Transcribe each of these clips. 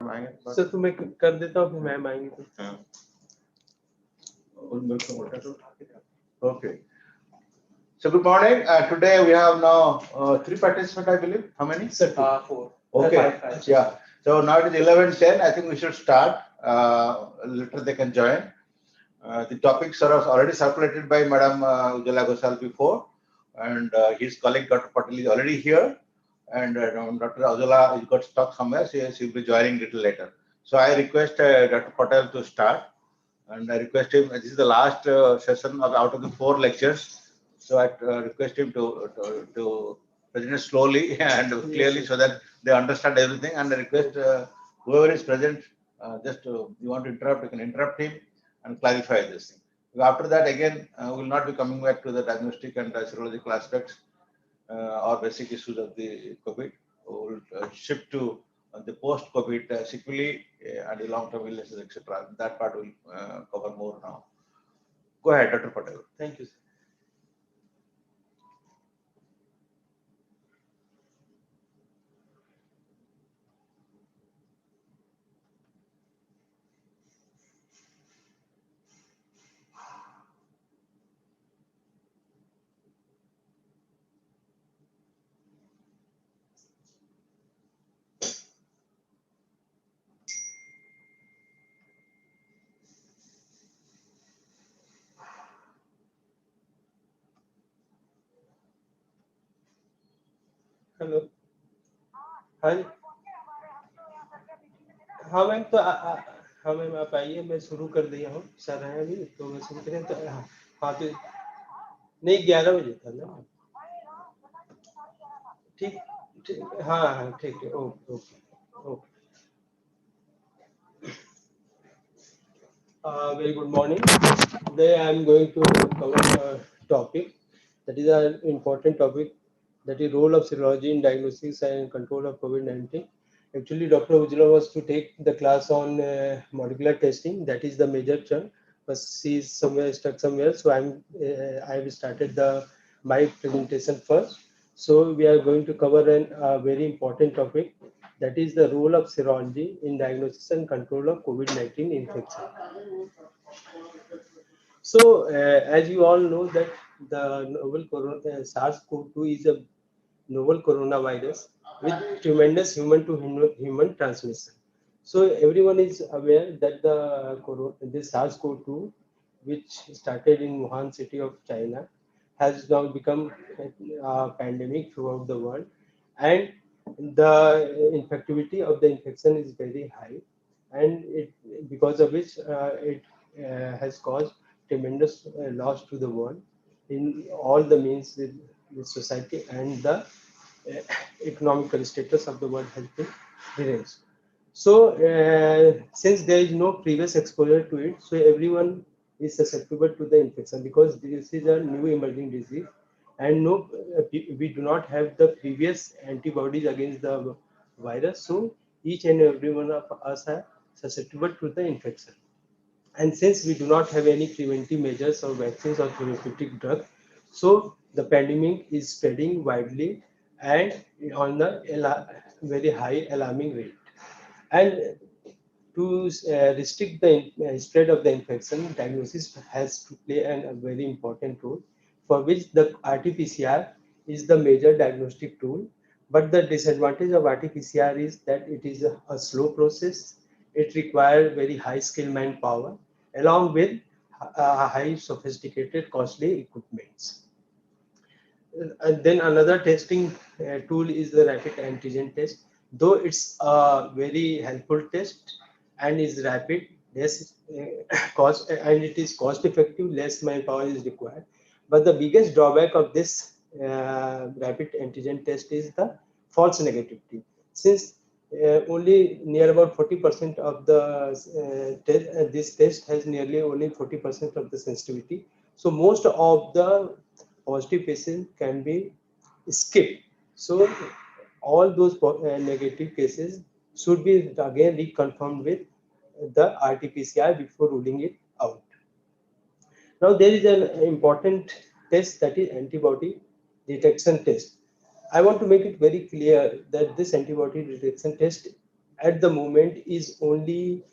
Sir तो मैं कर देता हूँ, फिर मैम आएंगे तो। Okay. So good morning. Today we have now 3 participants, I believe. How many? Sir, 4. Okay. Five. Yeah. So now it is 11:10. I think we should start. Later they can join. The topics are already circulated by Madam Ujjala Ghoshal before, and his colleague Dr. Patel is already here, and Dr. Ujjala is got stuck somewhere, so she will be joining little later. So I request Dr. Patel to start, and I request him. This is the last session out of the 4 lectures, so I request him to present it slowly and clearly so that they understand everything. And I request whoever is present, just you want to interrupt, you can interrupt him and clarify this thing. After that, again, we will not be coming back to the diagnostic and serological aspects or basic issues of the COVID. We will shift to the post-COVID sequelae and the long-term illnesses, etc. That part will cover more now. Go ahead, Dr. Patel. Thank you, sir. Hello, हाँ जी, हाँ ma'am, तो हाँ ma'am आप आइए, मैं शुरू कर दिया हूँ, सर हैं अभी तो मैं शुरू करें तो हाँ तो नहीं 11 बजे था ना, ठीक, हाँ हाँ ठीक है, okay okay okay. Very good morning. Today I am going to cover a topic that is an important topic, that is role of serology in diagnosis and control of COVID-19. Actually, Dr. Ujjala was to take the class on molecular testing, that is the major chunk, but she is somewhere stuck somewhere. So I have started my presentation first. So we are going to cover a very important topic, that is the role of serology in diagnosis and control of COVID-19 infection. So, as you all know that the novel SARS-CoV-2 is a novel coronavirus with tremendous human-to-human transmission. So everyone is aware that this SARS-CoV-2, which started in Wuhan city of China, has now become a pandemic throughout the world, and the infectivity of the infection is very high, and because of which it has caused tremendous loss to the world in all the means with society, and the economical status of the world has been erased. So since there is no previous exposure to it, so everyone is susceptible to the infection, because this is a new emerging disease, and we do not have the previous antibodies against the virus. So each and every one of us are susceptible to the infection. And since we do not have any preventive measures or vaccines or therapeutic drugs, so the pandemic is spreading widely and on a very high alarming rate. And to restrict the spread of the infection, diagnosis has to play a very important role, for which the RT-PCR is the major diagnostic tool. But the disadvantage of RT-PCR is that it is a slow process. It requires very high skill manpower, along with high sophisticated costly equipments. And then another testing tool is the rapid antigen test. Though it's a very helpful test and is rapid, less cost, and it is cost effective, less manpower is required. But the biggest drawback of this rapid antigen test is the false negativity. Since only near about 40% of the this test has nearly only 40% of the sensitivity. So most of the positive cases can be skipped. So all those negative cases should be again reconfirmed with the RT-PCR before ruling it out. Now there is an important test, that is antibody detection test. I want to make it very clear that this antibody detection test at the moment is only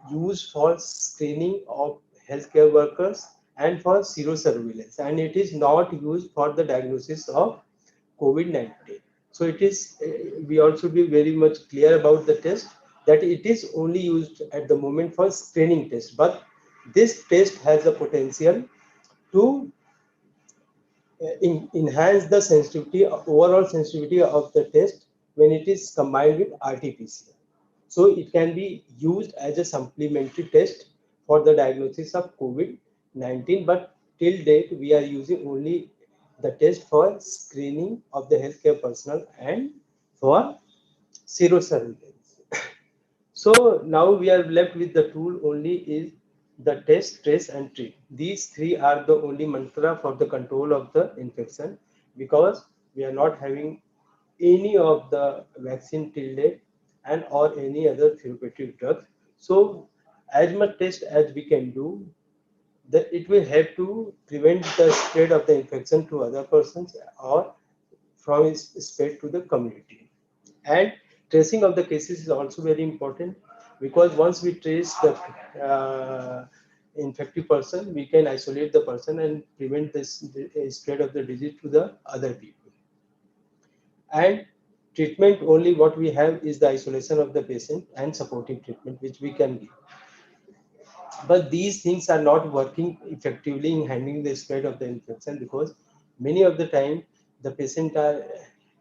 used for screening of healthcare workers and for serosurveillance, and it is not used for the diagnosis of COVID-19. So it is, we also be very much clear about the test that it is only used at the moment for screening test, but this test has the potential to enhance the sensitivity, overall sensitivity of the test when it is combined with RT-PCR. So it can be used as a supplementary test for the diagnosis of COVID-19, but till date we are using only the test for screening of the healthcare personnel and for serosurveillance. So now we are left with the tool only is the test, trace and treat. These three are the only mantra for the control of the infection, because we are not having any of the vaccine till date and or any other therapeutic drugs. So as much test as we can do, that it will help to prevent the spread of the infection to other persons or from its spread to the community. And tracing of the cases is also very important, because once we trace the infected person, we can isolate the person and prevent this the spread of the disease to the other people. And treatment, only what we have is the isolation of the patient and supportive treatment which we can give. But these things are not working effectively in handling the spread of the infection, because many of the time the patient are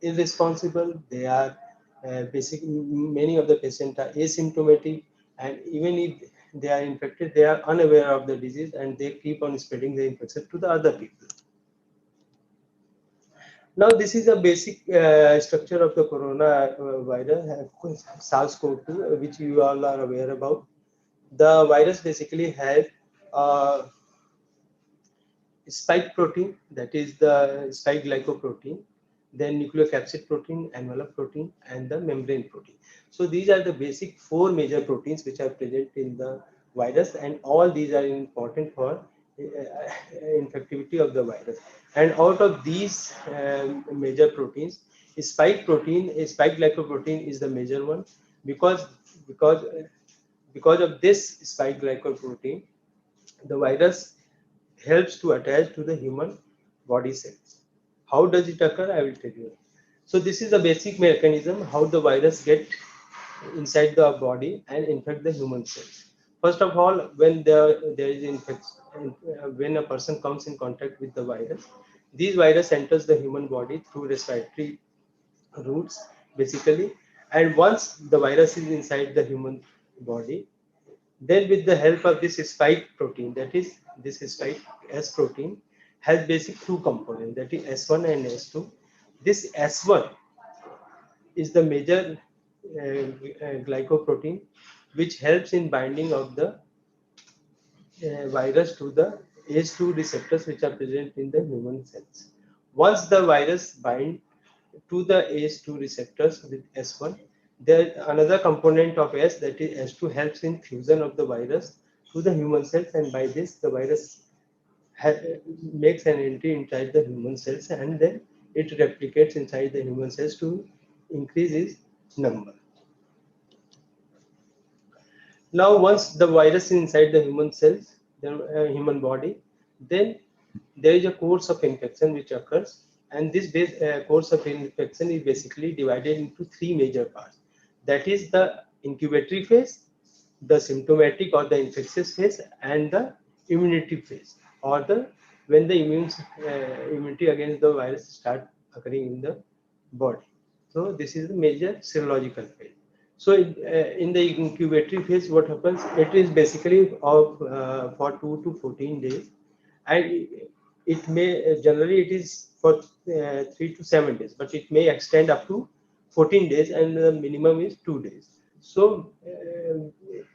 irresponsible. They are many of the patients are asymptomatic, and even if they are infected, they are unaware of the disease and they keep on spreading the infection to the other people. Now, this is a basic structure of the corona virus, SARS-CoV-2, which you all are aware about. The virus basically has spike protein, that is the spike glycoprotein, then nucleocapsid protein, envelope protein, and the membrane protein. So these are the basic four major proteins which are present in the virus, and all these are important for infectivity of the virus. And out of these major proteins, spike glycoprotein is the major one, because because because of this spike glycoprotein, the virus helps to attach to the human body cells. How does it occur? I will tell you. So this is the basic mechanism how the virus get inside the body and infect the human cells. First of all, when there is infection, when a person comes in contact with the virus, this virus enters the human body through respiratory routes basically, and once the virus is inside the human body, then with the help of this spike protein, that is this spike S protein has basic two components, that is S1 and S2. This S1 is the major glycoprotein which helps in binding of the virus to the ACE2 receptors which are present in the human cells. Once the virus bind to the ACE2 receptors with S1, there another component of S, that is S2, helps in fusion of the virus to the human cells, and by this the virus makes an entry inside the human cells, and then it replicates inside the human cells to increase its number. Now, once the virus is inside the human cells, the human body, then there is a course of infection which occurs, and this course of infection is basically divided into three major parts. That is the incubatory phase, the symptomatic or the infectious phase, and the immunity phase, or the when the immunity against the virus start occurring in the body. So this is the major serological phase. So in the incubatory phase, what happens? It is basically of for 2 to 14 days, and it may generally it is for 3 to 7 days, but it may extend up to 14 days, and the minimum is 2 days. So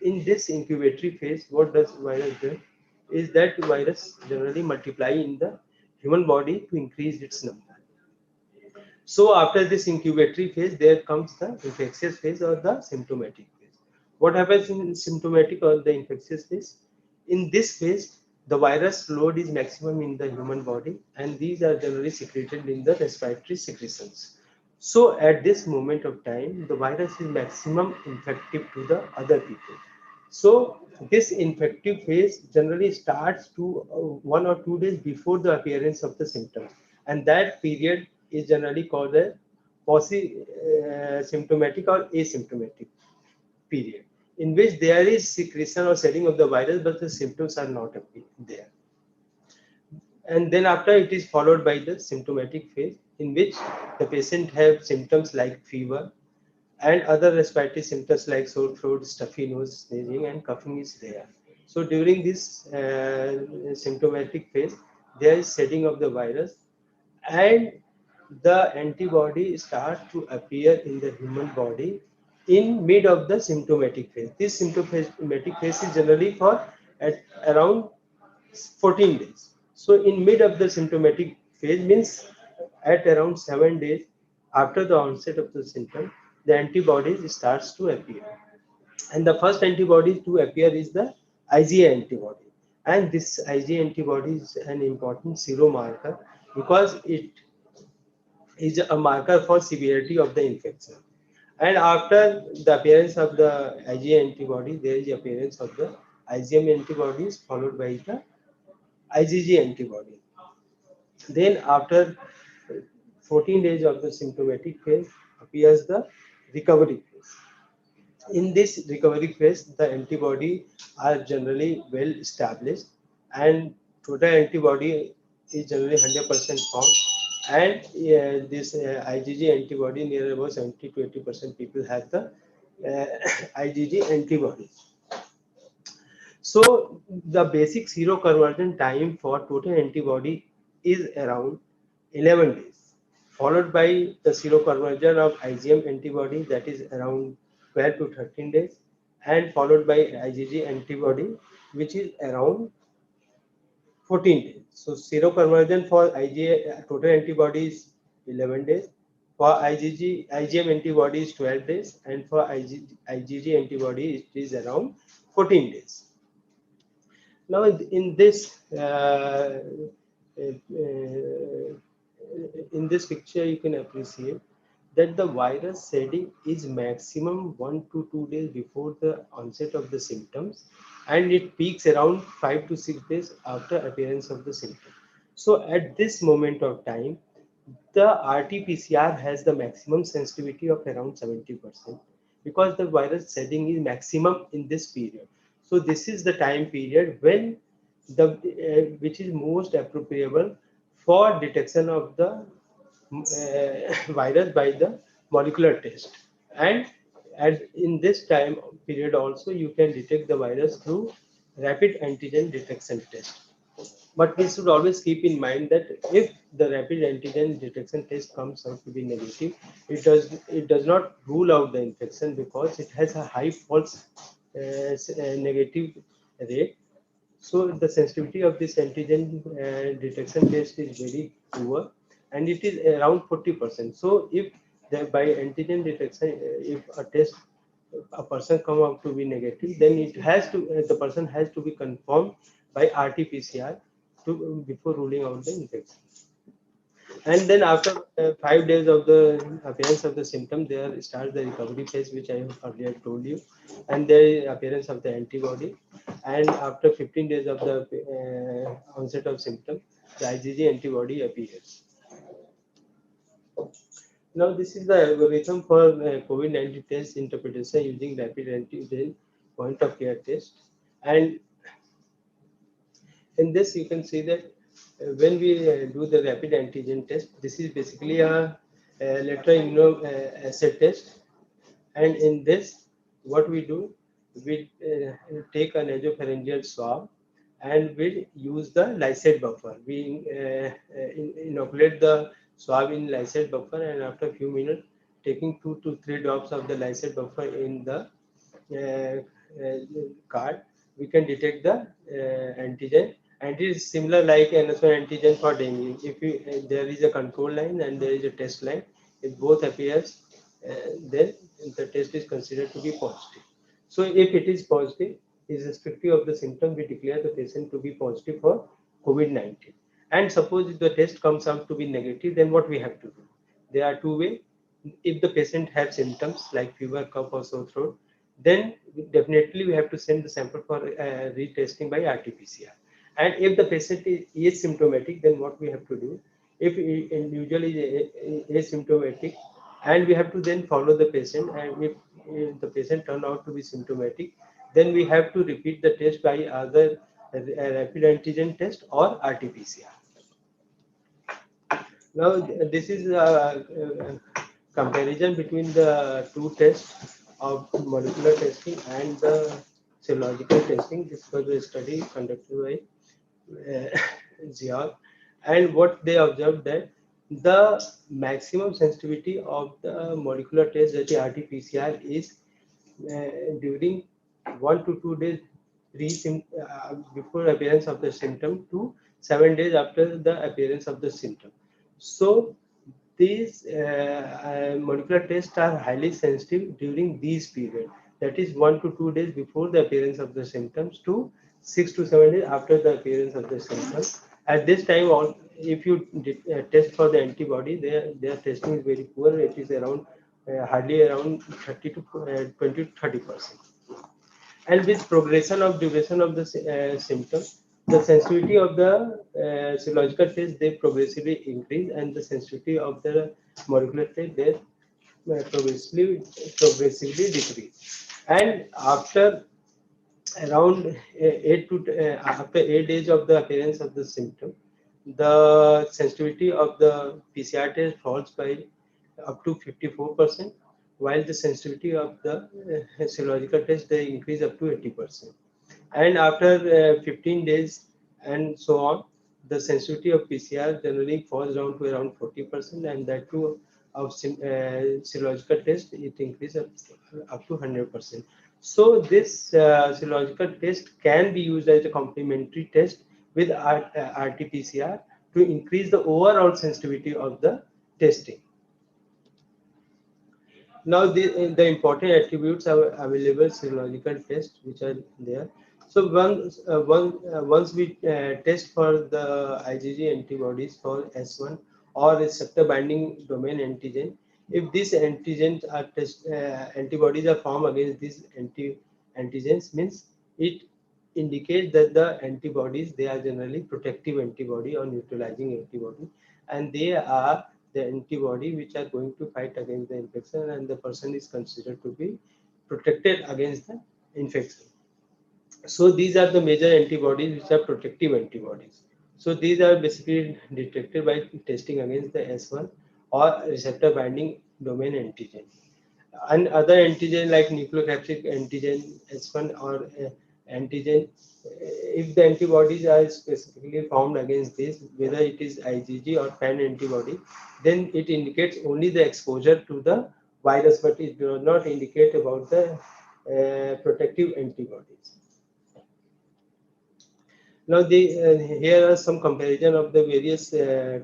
in this incubatory phase, what does virus do? Is that virus generally multiply in the human body to increase its number. So after this incubatory phase, there comes the infectious phase or the symptomatic phase. What happens in symptomatic or the infectious phase? In this phase, the virus load is maximum in the human body, and these are generally secreted in the respiratory secretions. So at this moment of time, the virus is maximum infective to the other people. So this infective phase generally starts to 1 or 2 days before the appearance of the symptoms, and that period is generally called a symptomatic or asymptomatic period, in which there is secretion or shedding of the virus, but the symptoms are not there. And then after it is followed by the symptomatic phase, in which the patient have symptoms like fever and other respiratory symptoms like sore throat, stuffy nose, sneezing, and coughing is there. So during this symptomatic phase, there is shedding of the virus, and the antibody starts to appear in the human body in mid of the symptomatic phase. This symptomatic phase is generally for at around 14 days. So in mid of the symptomatic phase means at around 7 days after the onset of the symptom, the antibodies starts to appear. And the first antibody to appear is the IgA antibody. And this IgA antibody is an important seromarker because it is a marker for severity of the infection. And after the appearance of the IgA antibody, there is the appearance of the IgM antibodies followed by the IgG antibody. Then after 14 days of the symptomatic phase appears the recovery phase. In this recovery phase, the antibody are generally well established, and total antibody is generally 100% formed. And this IgG antibody, near about 70 to 80% people have the IgG antibody. So the basic seroconversion time for total antibody is around 11 days, followed by the seroconversion of IgM antibody, that is around 12 to 13 days, and followed by IgG antibody, which is around 14 days. So seroconversion for IgA total antibody is 11 days. For IgM antibody is 12 days, and for IgG antibody it is around 14 days. Now, in this picture, you can appreciate that the virus shedding is maximum 1 to 2 days before the onset of the symptoms, and it peaks around 5 to 6 days after appearance of the symptom. So, at this moment of time, the RT-PCR has the maximum sensitivity of around 70% because the virus shedding is maximum in this period. So this is the time period when the which is most appropriate for detection of the virus by the molecular test. And in this time period also you can detect the virus through rapid antigen detection test. But we should always keep in mind that if the rapid antigen detection test comes out to be negative, it does not rule out the infection because it has a high false negative rate. So the sensitivity of this antigen detection test is very poor, and it is around 40%. So if by antigen detection, if a person come out to be negative, then it has to the person has to be confirmed by RT-PCR before ruling out the infection. And then after 5 days of the appearance of the symptom, there starts the recovery phase, which I have earlier told you, and there is appearance of the antibody. And after 15 days of the onset of symptom, the IgG antibody appears. Now, this is the algorithm for COVID-19 test interpretation using rapid antigen point of care test. And in this, you can see that when we do the rapid antigen test, this is basically a lateral immunoassay test. And in this, what we do, we take a nasopharyngeal swab and we use the lysate buffer. We inoculate the swab in lysate buffer, and after a few minutes, taking 2 to 3 drops of the lysate buffer in the card, we can detect the antigen. And it is similar like another antigen for dengue. If there is a control line and there is a test line, if both appears, then the test is considered to be positive. So if it is positive, irrespective of the symptom, we declare the patient to be positive for COVID-19. And suppose if the test comes out to be negative, then what we have to do? There are two ways. if the patient has symptoms like fever, cough, or sore throat, then definitely we have to send the sample for retesting by RT-PCR. And if the patient is symptomatic, then what we have to do? If individual is asymptomatic, and we have to then follow the patient, and if the patient turn out to be symptomatic, then we have to repeat the test by either a rapid antigen test or RT-PCR. Now, this is a comparison between the two tests of molecular testing and the serological testing. This was a study conducted by Ziad, and what they observed that the maximum sensitivity of the molecular test, that is RT-PCR, is during 1 to 2 days before appearance of the symptom to 7 days after the appearance of the symptom. So these molecular tests are highly sensitive during these periods. That is 1 to 2 days before the appearance of the symptoms to 6 to 7 days after the appearance of the symptoms. At this time, if you test for the antibody, their testing is very poor. It is around hardly around 30 to 20 to 30%. And with progression of duration of the symptoms, the sensitivity of the serological test they progressively increase, and the sensitivity of the molecular test they progressively decrease. And after around 8 days of the appearance of the symptom, the sensitivity of the PCR test falls by up to 54%, while the sensitivity of the serological test they increase up to 80%. And after 15 days and so on, the sensitivity of PCR generally falls down to around 40%, and that too of serological test it increases up to 100%. So this serological test can be used as a complementary test with RT-PCR to increase the overall sensitivity of the testing. Now the important attributes are available serological tests which are there. So once we test for the IgG antibodies for S1 or receptor binding domain antigen, if these antigens are antibodies are formed against these antigens, means it indicates that the antibodies they are generally protective antibody or neutralizing antibody, and they are the antibody which are going to fight against the infection, and the person is considered to be protected against the infection. So these are the major antibodies which are protective antibodies. So these are basically detected by testing against the S1 or receptor binding domain antigen. And other antigen like nucleocapsid antigen, S1 or antigen, if the antibodies are specifically formed against this, whether it is IgG or pan antibody, then it indicates only the exposure to the virus, but it does not indicate about the protective antibodies. Now, here are some comparison of the various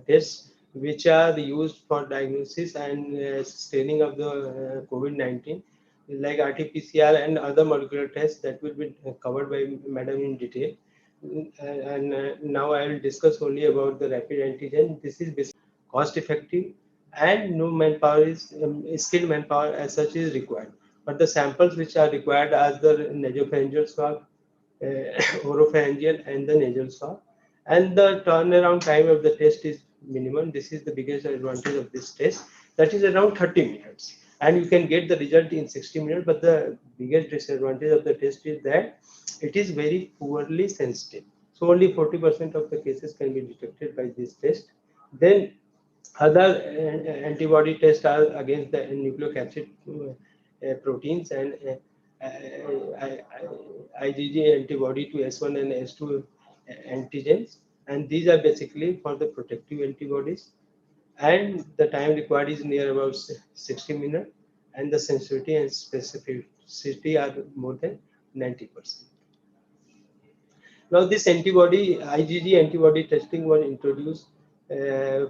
tests which are used for diagnosis and screening of the COVID-19, like RT-PCR and other molecular tests that will be covered by Madam in detail. And now I will discuss only about the rapid antigen. This is basically cost effective, and no manpower is skilled manpower as such is required. But the samples which are required are the nasopharyngeal swab, oropharyngeal, and the nasal swab. And the turnaround time of the test is minimum. This is the biggest advantage of this test. That is around 30 minutes. And you can get the result in 60 minutes. But the biggest disadvantage of the test is that it is very poorly sensitive. So only 40% of the cases can be detected by this test. Then other antibody tests are against the nucleocapsid proteins and IgG antibody to S1 and S2 antigens, and these are basically for the protective antibodies, and the time required is near about 60 minutes, and the sensitivity and specificity are more than 90%. Now this antibody, IgG antibody testing was introduced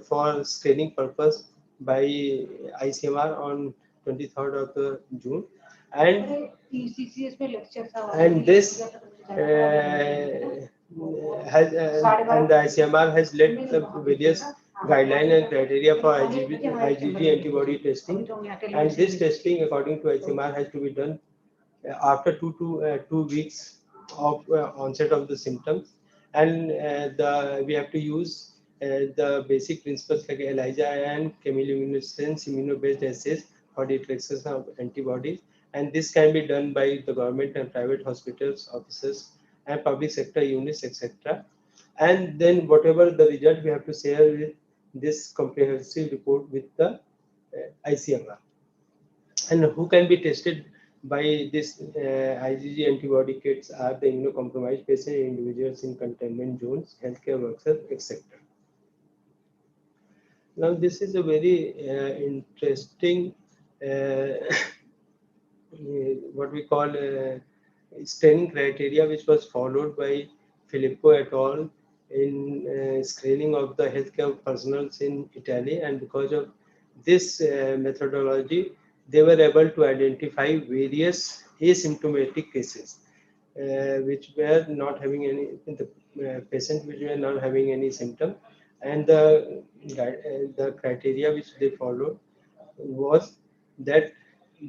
for screening purpose by ICMR on 23rd of June, and this has and the ICMR has led the various guideline and criteria for IgG antibody testing, and this testing according to HMR has to be done after 2 weeks of onset of the symptoms, and we have to use the basic principles like ELISA and chemiluminescence immunobased assays for detection of antibodies, and this can be done by the government and private hospitals, offices, and public sector units, etc. And then whatever the result, we have to share with this comprehensive report with the ICMR. And who can be tested by this IgG antibody kits are the immunocompromised patient, individuals in containment zones, healthcare workers, etc. Now, this is a very interesting what we call screening criteria, which was followed by Filippo et al. In screening of the healthcare personnel in Italy, and because of this methodology, they were able to identify various asymptomatic cases which were not having any, the patient which were not having any symptom, and the criteria which they followed was that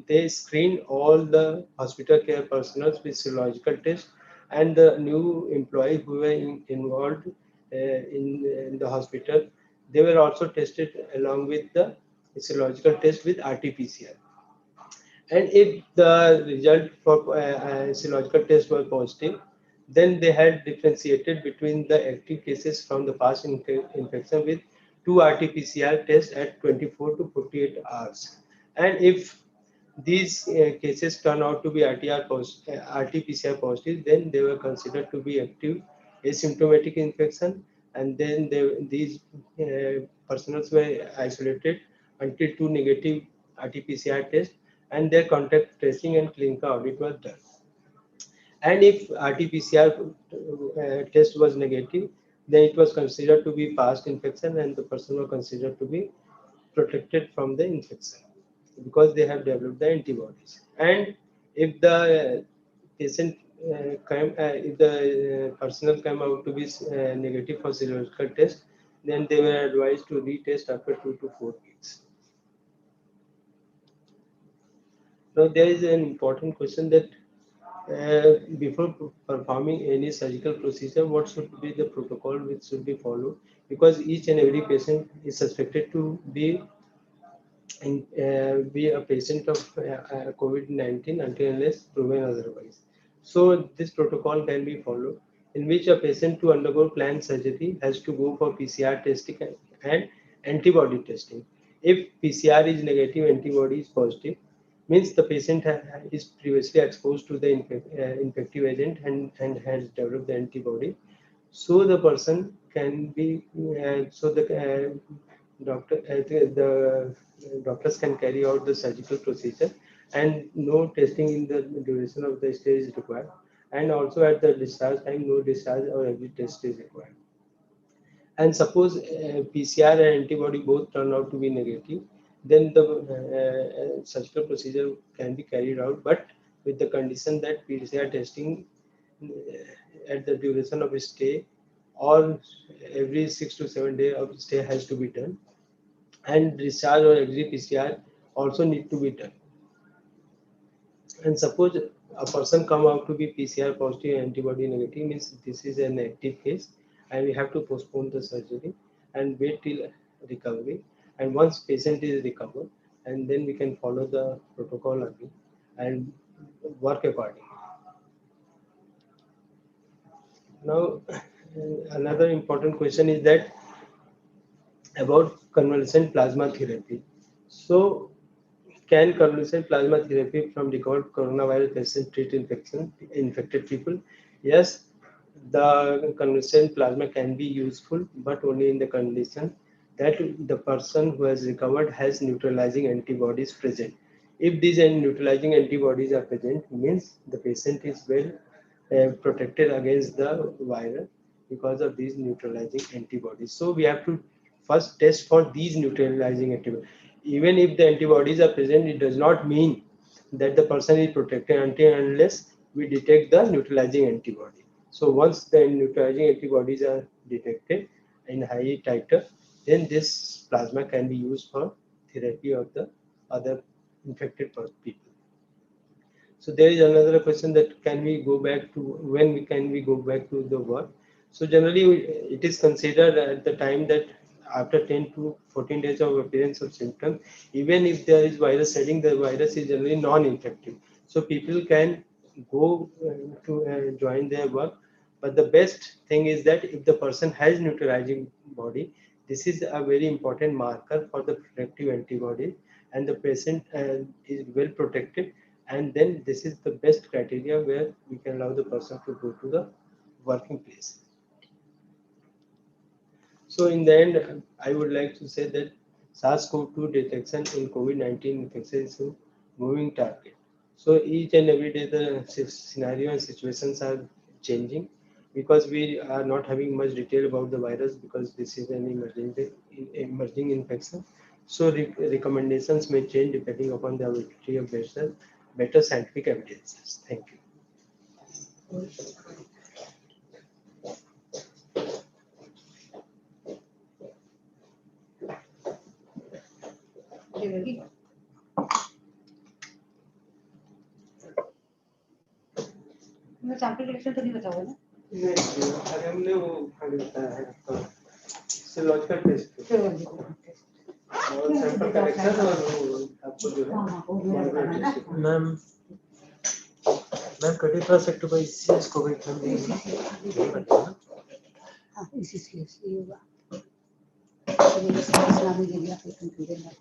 they screened all the hospital care personnel with serological tests, and the new employees who were involved in the hospital, they were also tested along with the serological test with RT-PCR. And if the result for serological test was positive, then they had differentiated between the active cases from the past infection with 2 RT-PCR tests at 24 to 48 hours. And if these cases turn out to be RT-PCR positive, then they were considered to be active asymptomatic infection, and then these personnel were isolated until 2 negative RT-PCR tests and their contact tracing and clinical audit was done. And if RT-PCR test was negative, then it was considered to be past infection, and the person was considered to be protected from the infection because they have developed the antibodies. And if the patient if the personnel come out to be negative for serological test, then they were advised to retest after 2 to 4 weeks. Now, there is an important question that before performing any surgical procedure, what should be the protocol which should be followed? Because each and every patient is suspected to be a patient of COVID-19 until unless proven otherwise. So this protocol can be followed, in which a patient to undergo planned surgery has to go for PCR testing and antibody testing. If PCR is negative, antibody is positive, means the patient is previously exposed to the infective agent and has developed the antibody. So the person can be, the doctors can carry out the surgical procedure, and no testing in the duration of the stay is required. And also at the discharge time, no discharge or every test is required. And suppose PCR and antibody both turn out to be negative, then the surgical procedure can be carried out, but with the condition that PCR testing at the duration of stay or every 6 to 7 days of stay has to be done, and discharge or SGPGIMS also need to be done. And suppose a person come out to be PCR positive, antibody negative, means this is an active case, and we have to postpone the surgery and wait till recovery. And once patient is recovered, and then we can follow the protocol again and work accordingly. Now, another important question is that about convalescent plasma therapy. So, can convalescent plasma therapy from recovered coronavirus patient treat infected people? Yes, the convalescent plasma can be useful, but only in the condition that the person who has recovered has neutralizing antibodies present. If these neutralizing antibodies are present, means the patient is well protected against the virus because of these neutralizing antibodies. So we have to first test for these neutralizing antibodies. Even if the antibodies are present, it does not mean that the person is protected until unless we detect the neutralizing antibody. So once the neutralizing antibodies are detected in high titer, then this plasma can be used for therapy of the other infected people. So there is another question that can we go back to, when can we go back to the work? So generally it is considered at the time that after 10 to 14 days of appearance of symptoms, even if there is virus shedding, the virus is generally non-infective. So people can go to join their work. But the best thing is that if the person has neutralizing body, this is a very important marker for the protective antibody, and the patient is well protected, and then this is the best criteria where we can allow the person to go to the working place. So in the end, I would like to say that SARS-CoV-2 detection in COVID-19 infection is a moving target. So each and every day the scenario and situations are changing, because we are not having much detail about the virus, because this is an emerging infection. So recommendations may change depending upon the availability of better scientific evidences. Thank you. Sample collection तो नहीं बचा हुआ ना? नहीं, अरे हमने वो बताया है आपका सिलोजिकल टेस्ट और सैंपल कलेक्शन और आपको जो है मैम 21st October इसीएस कोविड हाँ इसी से होगा तो मेरे साथ नाम ले लिया फिर कंप्यूटर में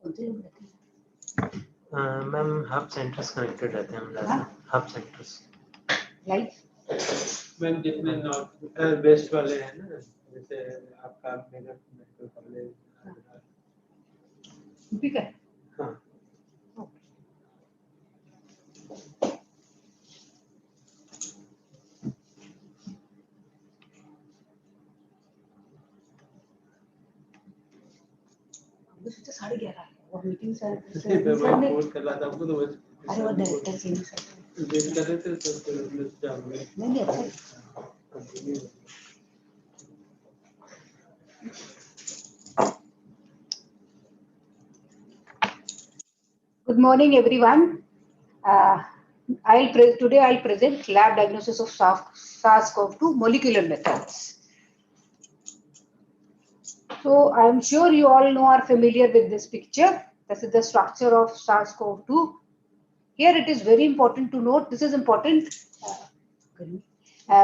कौन से लोग रहते हैं मैम हब सेंटर्स कनेक्टेड रहते हैं हम हब सेंटर्स लाइक मैम जितने नॉर्थ वेस्ट वाले हैं ना, जैसे आपका मेडिकल कॉलेज ठीक है हाँ तो 11:30 है और मीटिंग सर मैं फोन कर रहा था आपको, तो अरे वो डायरेक्टर से नहीं सर वेट कर रहे थे तो जाम में नहीं अच्छा Good morning, everyone. Today I'll present lab diagnosis of SARS-CoV-2 molecular methods. So I'm sure you all are familiar with this picture. This is the structure of SARS-CoV-2. Here it is very important to note. This is important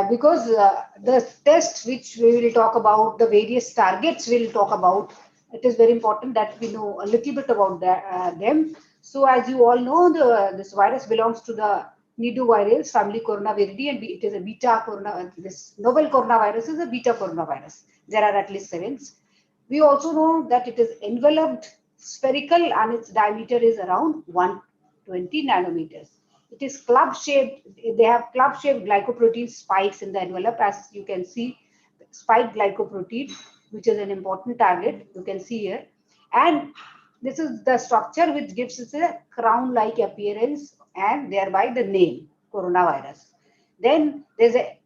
because the test which we will talk about, the various targets we'll talk about, it is very important that we know a little bit about them. So as you all know, this virus belongs to the nidovirales family Coronaviridae, and it is a beta corona. This novel coronavirus is a beta coronavirus. There are at least 7. We also know that it is enveloped spherical and its diameter is around 120 nanometers. It is club-shaped. They have club-shaped glycoprotein spikes in the envelope, as you can see, spike glycoprotein, which is an important target. You can see here, and this is the structure which gives us a crown-like appearance and thereby the name coronavirus. Then there's a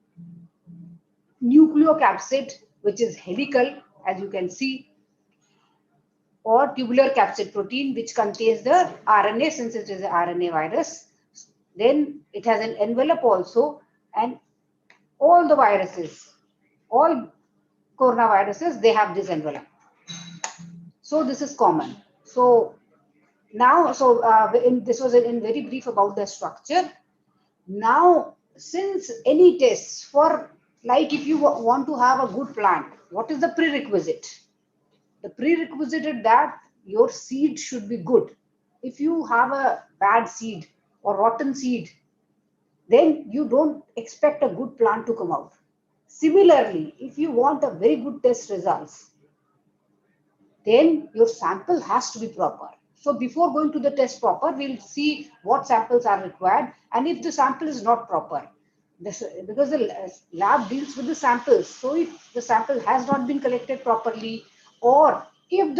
nucleocapsid which is helical, as you can see, or tubular capsid protein which contains the RNA, since it is an RNA virus. Then it has an envelope also, and all the viruses, all coronaviruses, they have this envelope. So this is common. So now, this was in very brief about the structure. Now, since any tests for, like if you want to have a good plant, what is the prerequisite? The prerequisite is that your seed should be good. If you have a bad seed or rotten seed, then you don't expect a good plant to come out. Similarly, if you want a very good test results, then your sample has to be proper. So before going to the test proper, we'll see what samples are required, and if the sample is not proper, because the lab deals with the samples. So if the sample has not been collected properly, or if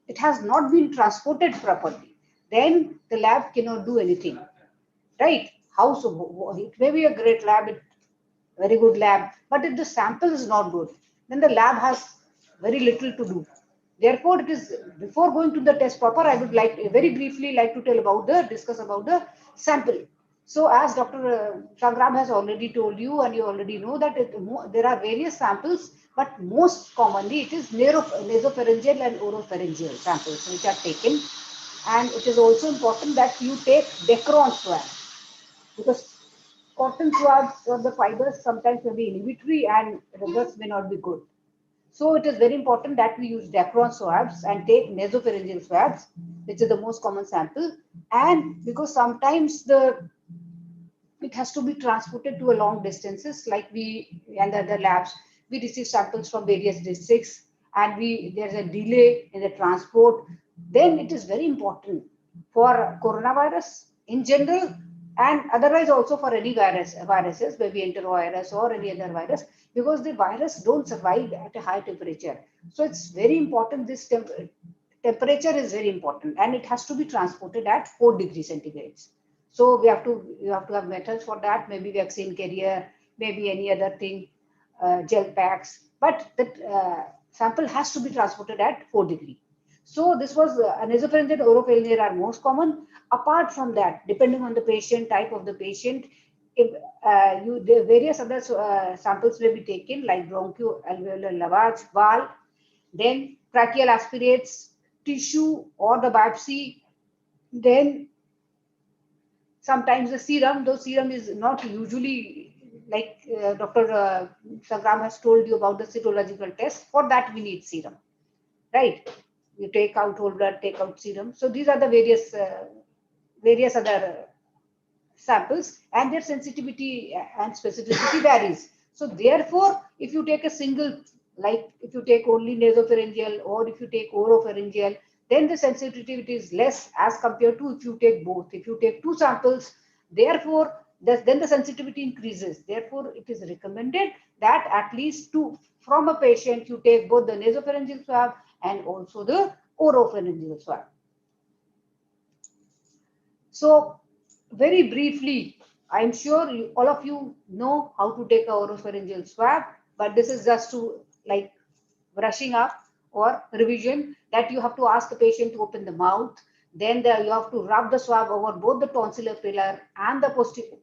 it has not been transported properly, then the lab cannot do anything, right? How so? It may be a great lab, very good lab, but if the sample is not good, then the lab has very little to do. Therefore, it is before going to the test proper, I would like very briefly like to tell about discuss about the sample. So as Dr. Sangram has already told you, and you already know that there are various samples, but most commonly it is nasopharyngeal and oropharyngeal samples which are taken. And it is also important that you take Dacron swab, because cotton swabs or the fibers sometimes may be inhibitory and results may not be good. So it is very important that we use Dacron swabs and take nasopharyngeal swabs, which is the most common sample. And because sometimes it has to be transported to a long distances, like we and the other labs, we receive samples from various districts, and there's a delay in the transport. Then it is very important for coronavirus in general, and otherwise also for any viruses, maybe enterovirus or any other virus, because the virus don't survive at a high temperature. So it's very important, this temperature is very important, and it has to be transported at 4 degrees centigrade. So you have to have methods for that, maybe vaccine carrier, maybe any other thing, gel packs, but the sample has to be transported at 4 degree. So this was nasopharyngeal and oropharyngeal are most common. Apart from that, depending on the patient, type of the patient, if the various other samples may be taken, like bronchoalveolar lavage, valve, then tracheal aspirates, tissue or the biopsy, then sometimes the serum, though serum is not usually, like Dr. Sangram has told you about the serological test. For that we need serum, right? You take out whole blood, take out serum. So these are the various other samples, and their sensitivity and specificity varies. So therefore, if you take a single, like if you take only nasopharyngeal or if you take oropharyngeal, then the sensitivity is less as compared to if you take both. If you take two samples, therefore, then the sensitivity increases. Therefore, it is recommended that at least two from a patient, you take both the nasopharyngeal swab and also the oropharyngeal swab. So very briefly, I'm sure all of you know how to take a oropharyngeal swab, but this is just to like brushing up or revision, that you have to ask the patient to open the mouth. Then you have to rub the swab over both the tonsillar pillar and the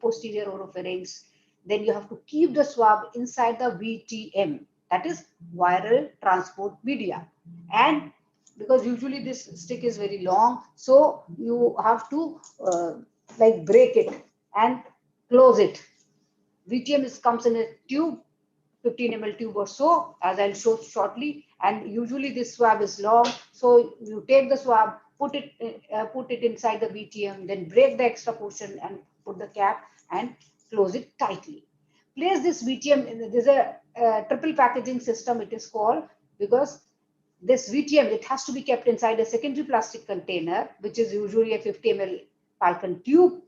posterior oropharynx. Then you have to keep the swab inside the VTM, that is viral transport media. And because usually this stick is very long, so you have to like break it and close it. VTM comes in a tube, 15 ml tube or so, as I'll show shortly. And usually this swab is long, so you take the swab, put it inside the VTM, then break the extra portion and put the cap and close it tightly. Place this VTM. There's a triple packaging system, it is called, because this VTM, it has to be kept inside a secondary plastic container, which is usually a 50 ml Falcon tube.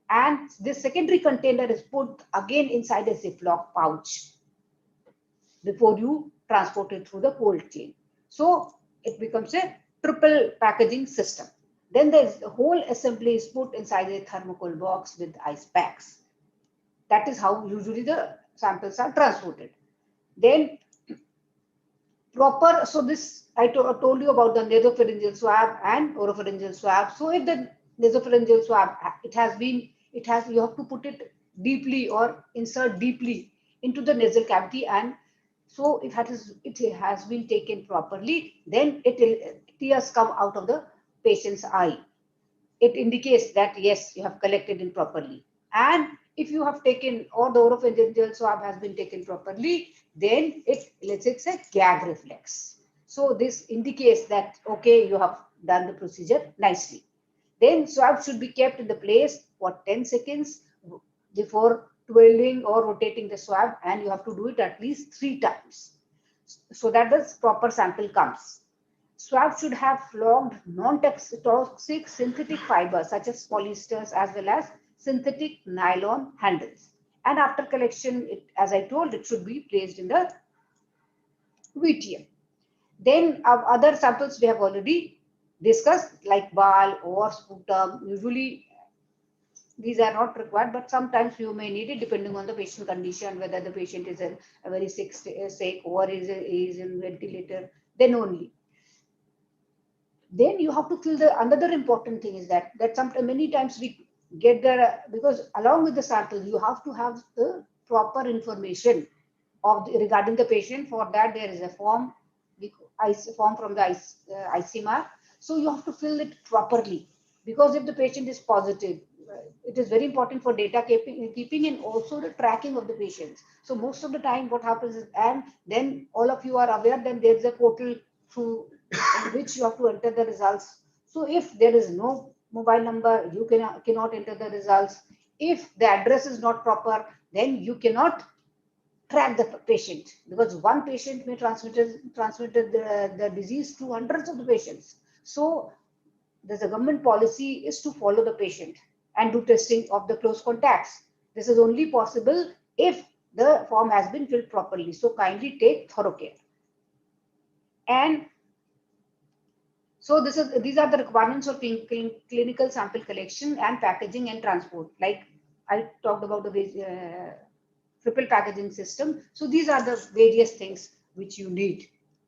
And this secondary container is put again inside a Ziploc pouch before you transport it through the cold chain. So it becomes a triple packaging system. Then the whole assembly is put inside a thermocol box with ice packs. That is how usually the samples are transported. Then proper, so this I told you about the nasopharyngeal swab and oropharyngeal swab. So if the nasopharyngeal swab, you have to put it deeply or insert deeply into the nasal cavity, and so if it has been taken properly, then tears come out of the patient's eye. It indicates that yes, you have collected it properly. And if you have taken, or the oropharyngeal swab has been taken properly, then let's say it's a gag reflex. So this indicates that okay, you have done the procedure nicely. Then swab should be kept in the place for 10 seconds before twirling or rotating the swab, and you have to do it at least 3 times so that the proper sample comes. Swab should have flogged non-toxic synthetic fibers such as polyesters as well as synthetic nylon handles. And after collection, as I told, it should be placed in the VTM. Then other samples we have already discussed, like ball or sputum. Usually these are not required, but sometimes you may need it depending on the patient condition, whether the patient is a very sick or is in ventilator, then only. Then you have to fill the another important thing is that sometimes many times we get the, because along with the sample you have to have the proper information of regarding the patient. For that there is a form, form from the ICMR. So you have to fill it properly, because if the patient is positive, it is very important for data keeping and also the tracking of the patients. So most of the time what happens is, and then all of you are aware, then there's a portal through which you have to enter the results. So if there is no mobile number, you cannot enter the results. If the address is not proper, then you cannot track the patient, because one patient may transmitted the disease to hundreds of the patients. So there's a government policy is to follow the patient and do testing of the close contacts. This is only possible if the form has been filled properly. So kindly take thorough care. And so these are the requirements of clinical sample collection and packaging and transport. Like I talked about the triple packaging system. So these are the various things which you need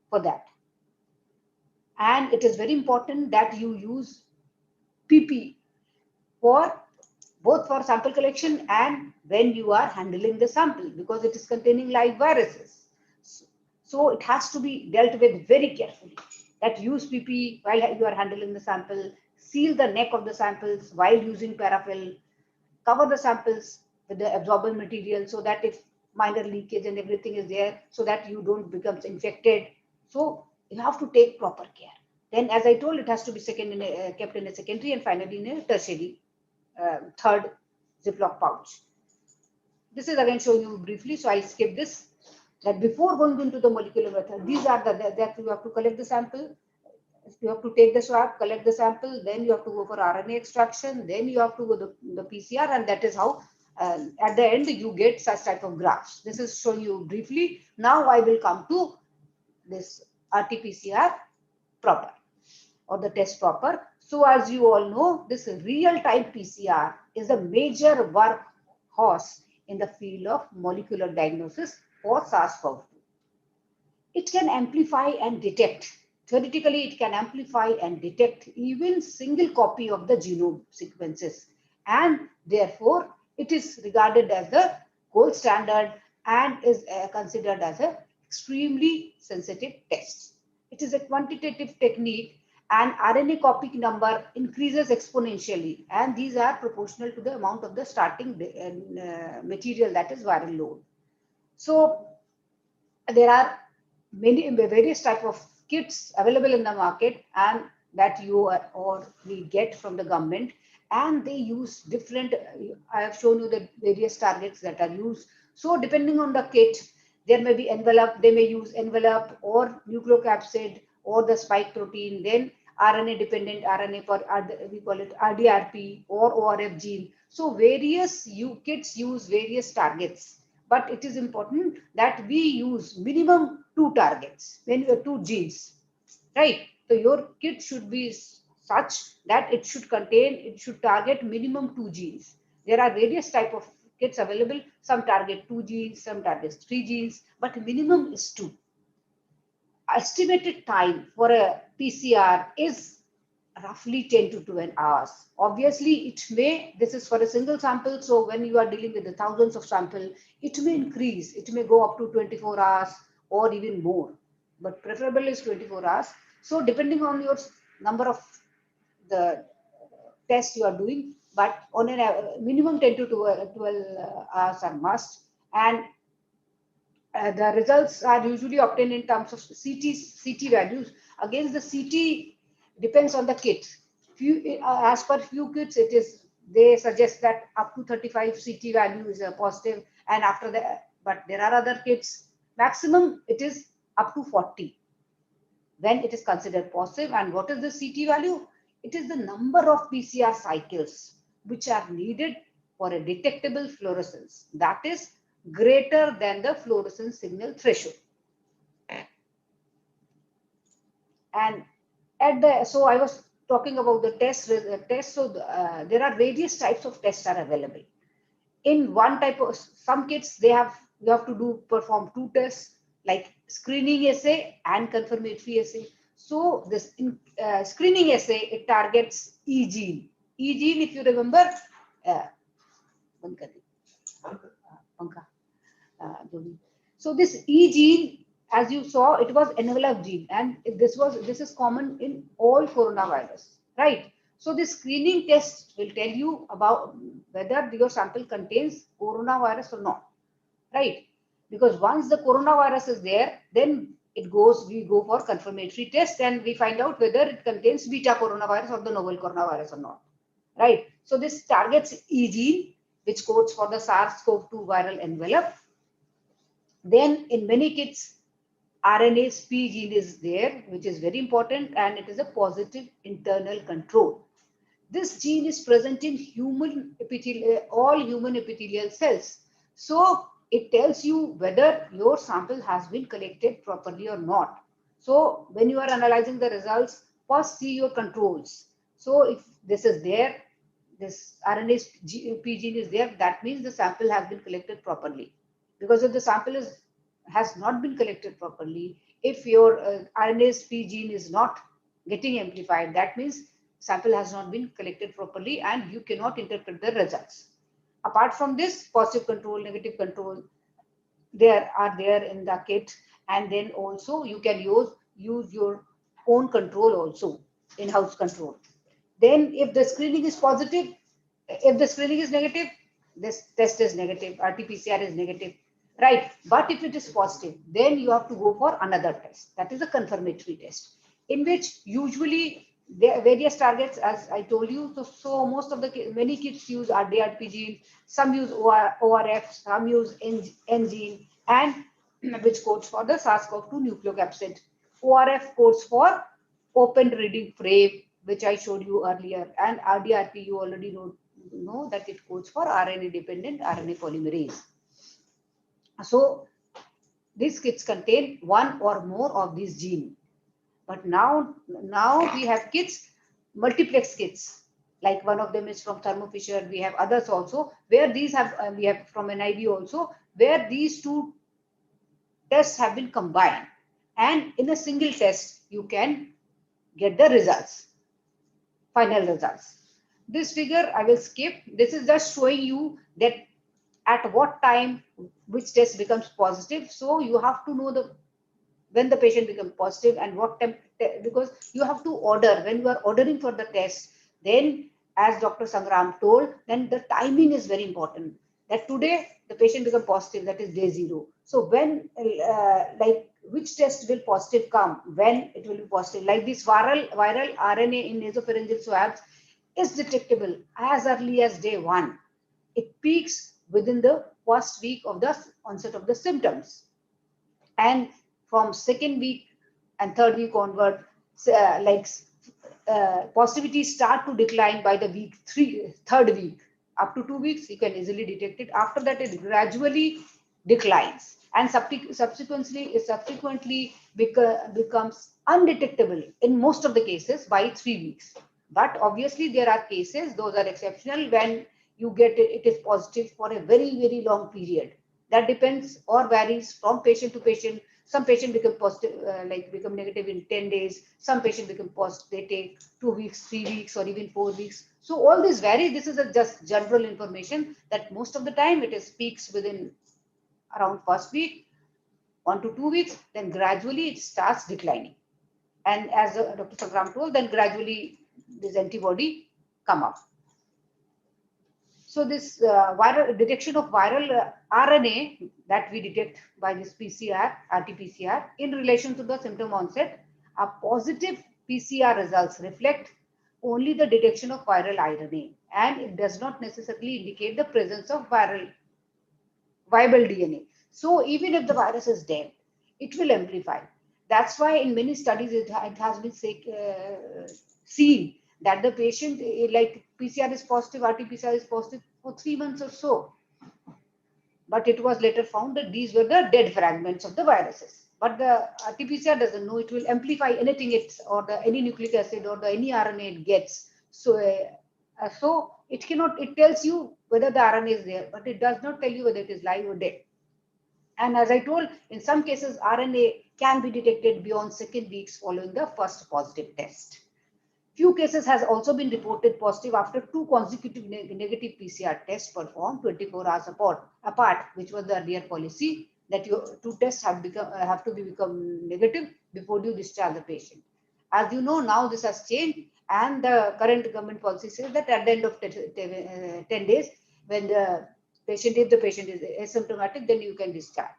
for that. And it is very important that you use PP for both for sample collection and when you are handling the sample, because it is containing live viruses. So it has to be dealt with very carefully. That use PP while you are handling the sample, seal the neck of the samples while using parafill, cover the samples with the absorbent material so that if minor leakage and everything is there, so that you don't become infected. So you have to take proper care. Then, as I told, it has to be kept in a secondary and finally in a tertiary, third Ziploc pouch. This is again showing you briefly, so I'll skip this. That before going into the molecular method, these are that you have to collect the sample. You have to take the swab, collect the sample, then you have to go for RNA extraction, then you have to go to the PCR, and that is how at the end you get such type of graphs. This is showing you briefly. Now I will come to this RT-PCR proper or the test proper. So as you all know, this real-time PCR is a major workhorse in the field of molecular diagnosis for SARS-CoV-2. It can amplify and detect. Theoretically, it can amplify and detect even single copy of the genome sequences, and therefore it is regarded as the gold standard and is considered as an extremely sensitive test. It is a quantitative technique, and RNA copy number increases exponentially, and these are proportional to the amount of the starting material, that is viral load. So there are many various type of kits available in the market, and that you or we get from the government, and they use different, I have shown you the various targets that are used. So depending on the kit, there may be envelope, they may use envelope or nucleocapsid or the spike protein, then RNA dependent RNA for we call it RDRP or ORF gene. So various kits use various targets, but it is important that we use minimum 2 targets, when you have 2 genes, right? So your kit should be such that it should target minimum 2 genes. There are various type of kits available. Some target 2 genes, some target 3 genes, but minimum is 2. Estimated time for a PCR is roughly 10 to 12 hours. Obviously, this is for a single sample, so when you are dealing with the thousands of samples, it may increase, it may go up to 24 hours or even more, but preferable is 24 hours. So depending on your number of the tests you are doing, but on a minimum 10 to 12 hours are must, and the results are usually obtained in terms of CT values. Against the CT depends on the kit. As per few kits, they suggest that up to 35 CT value is a positive, and after that, but there are other kits, maximum it is up to 40 when it is considered positive. And what is the CT value? It is the number of PCR cycles which are needed for a detectable fluorescence, that is greater than the fluorescence signal threshold. And so I was talking about the test, so there are various types of tests are available. In one type of, some kits, you have to perform two tests, like screening assay and confirmatory assay. So this screening assay, it targets E gene. E gene, if you remember, so this E gene, as you saw, it was envelope gene, and this is common in all coronavirus, right? So this screening test will tell you about whether your sample contains coronavirus or not, right? Because once the coronavirus is there, then we go for confirmatory test and we find out whether it contains beta coronavirus or the novel coronavirus or not, right? So this targets E gene, which codes for the SARS-CoV-2 viral envelope. Then in many kits, RNase P gene is there, which is very important, and it is a positive internal control. This gene is present in all human epithelial cells. So it tells you whether your sample has been collected properly or not. So when you are analyzing the results, first see your controls. So if this is there, this RNase P gene is there, that means the sample has been collected properly. Because if the sample has not been collected properly, if your RNase P gene is not getting amplified, that means sample has not been collected properly and you cannot interpret the results. Apart from this, positive control, negative control, there in the kit, and then also you can use your own control also, in-house control. Then if the screening is positive, if the screening is negative, this test is negative, RT-PCR is negative, right? But if it is positive, then you have to go for another test. That is a confirmatory test, in which usually there are various targets, as I told you. So most of many kits use RT gene, some use ORF, some use N gene, and which codes for the SARS-CoV-2 nucleocapsid. ORF codes for open reading frame, which I showed you earlier, and RDRP you already know that it codes for RNA-dependent RNA polymerase. So these kits contain one or more of these genes. But now we have kits, multiplex kits, like one of them is from Thermo Fisher. We have others also, where these have, we have from NIV also, where these two tests have been combined. And in a single test, you can get the results, final results. This figure I will skip. This is just showing you that at what time which test becomes positive. So you have to know when the patient becomes positive and what time, because you have to order. When you are ordering for the test, then as Dr. Sangram told, then the timing is very important. That today the patient becomes positive, that is day 0. So when, like which test will positive come, when it will be positive, like this viral RNA in nasopharyngeal swabs is detectable as early as day 1. It peaks within the first week of the onset of the symptoms. And from second week and third week onward, positivity start to decline by the third week. Up to 2 weeks, you can easily detect it. After that, it gradually declines and subsequently becomes undetectable in most of the cases by 3 weeks. But obviously, there are cases, those are exceptional, when you get it is positive for a very, very long period. That depends or varies from patient to patient. Some patients become positive, become negative in 10 days. Some patients become positive, they take 2 weeks, 3 weeks, or even 4 weeks. So all this varies. This is just general information that most of the time it is peaks within around first week, 1 to 2 weeks, then gradually it starts declining. And as Dr. Sangram told, then gradually this antibody come up. So this detection of viral RNA that we detect by this PCR, RT-PCR, in relation to the symptom onset, our positive PCR results reflect only the detection of viral RNA, and it does not necessarily indicate the presence of viable DNA. So even if the virus is dead, it will amplify. That's why in many studies it has been seen that the patient, like PCR is positive, RT-PCR is positive for 3 months or so. But it was later found that these were the dead fragments of the viruses. but the RT-PCR doesn't know. It will amplify anything it's or the any nucleic acid or the any RNA it gets. So so it cannot. It tells you whether the RNA is there, but it does not tell you whether it is live or dead. And as I told, in some cases, RNA can be detected beyond second weeks following the first positive test. Few cases has also been reported positive after two consecutive negative PCR tests performed 24 hours apart, which was the earlier policy that your two tests have to become negative before you discharge the patient. As you know, now this has changed, and the current government policy says that at the end of 10 days, when if the patient is asymptomatic, then you can discharge.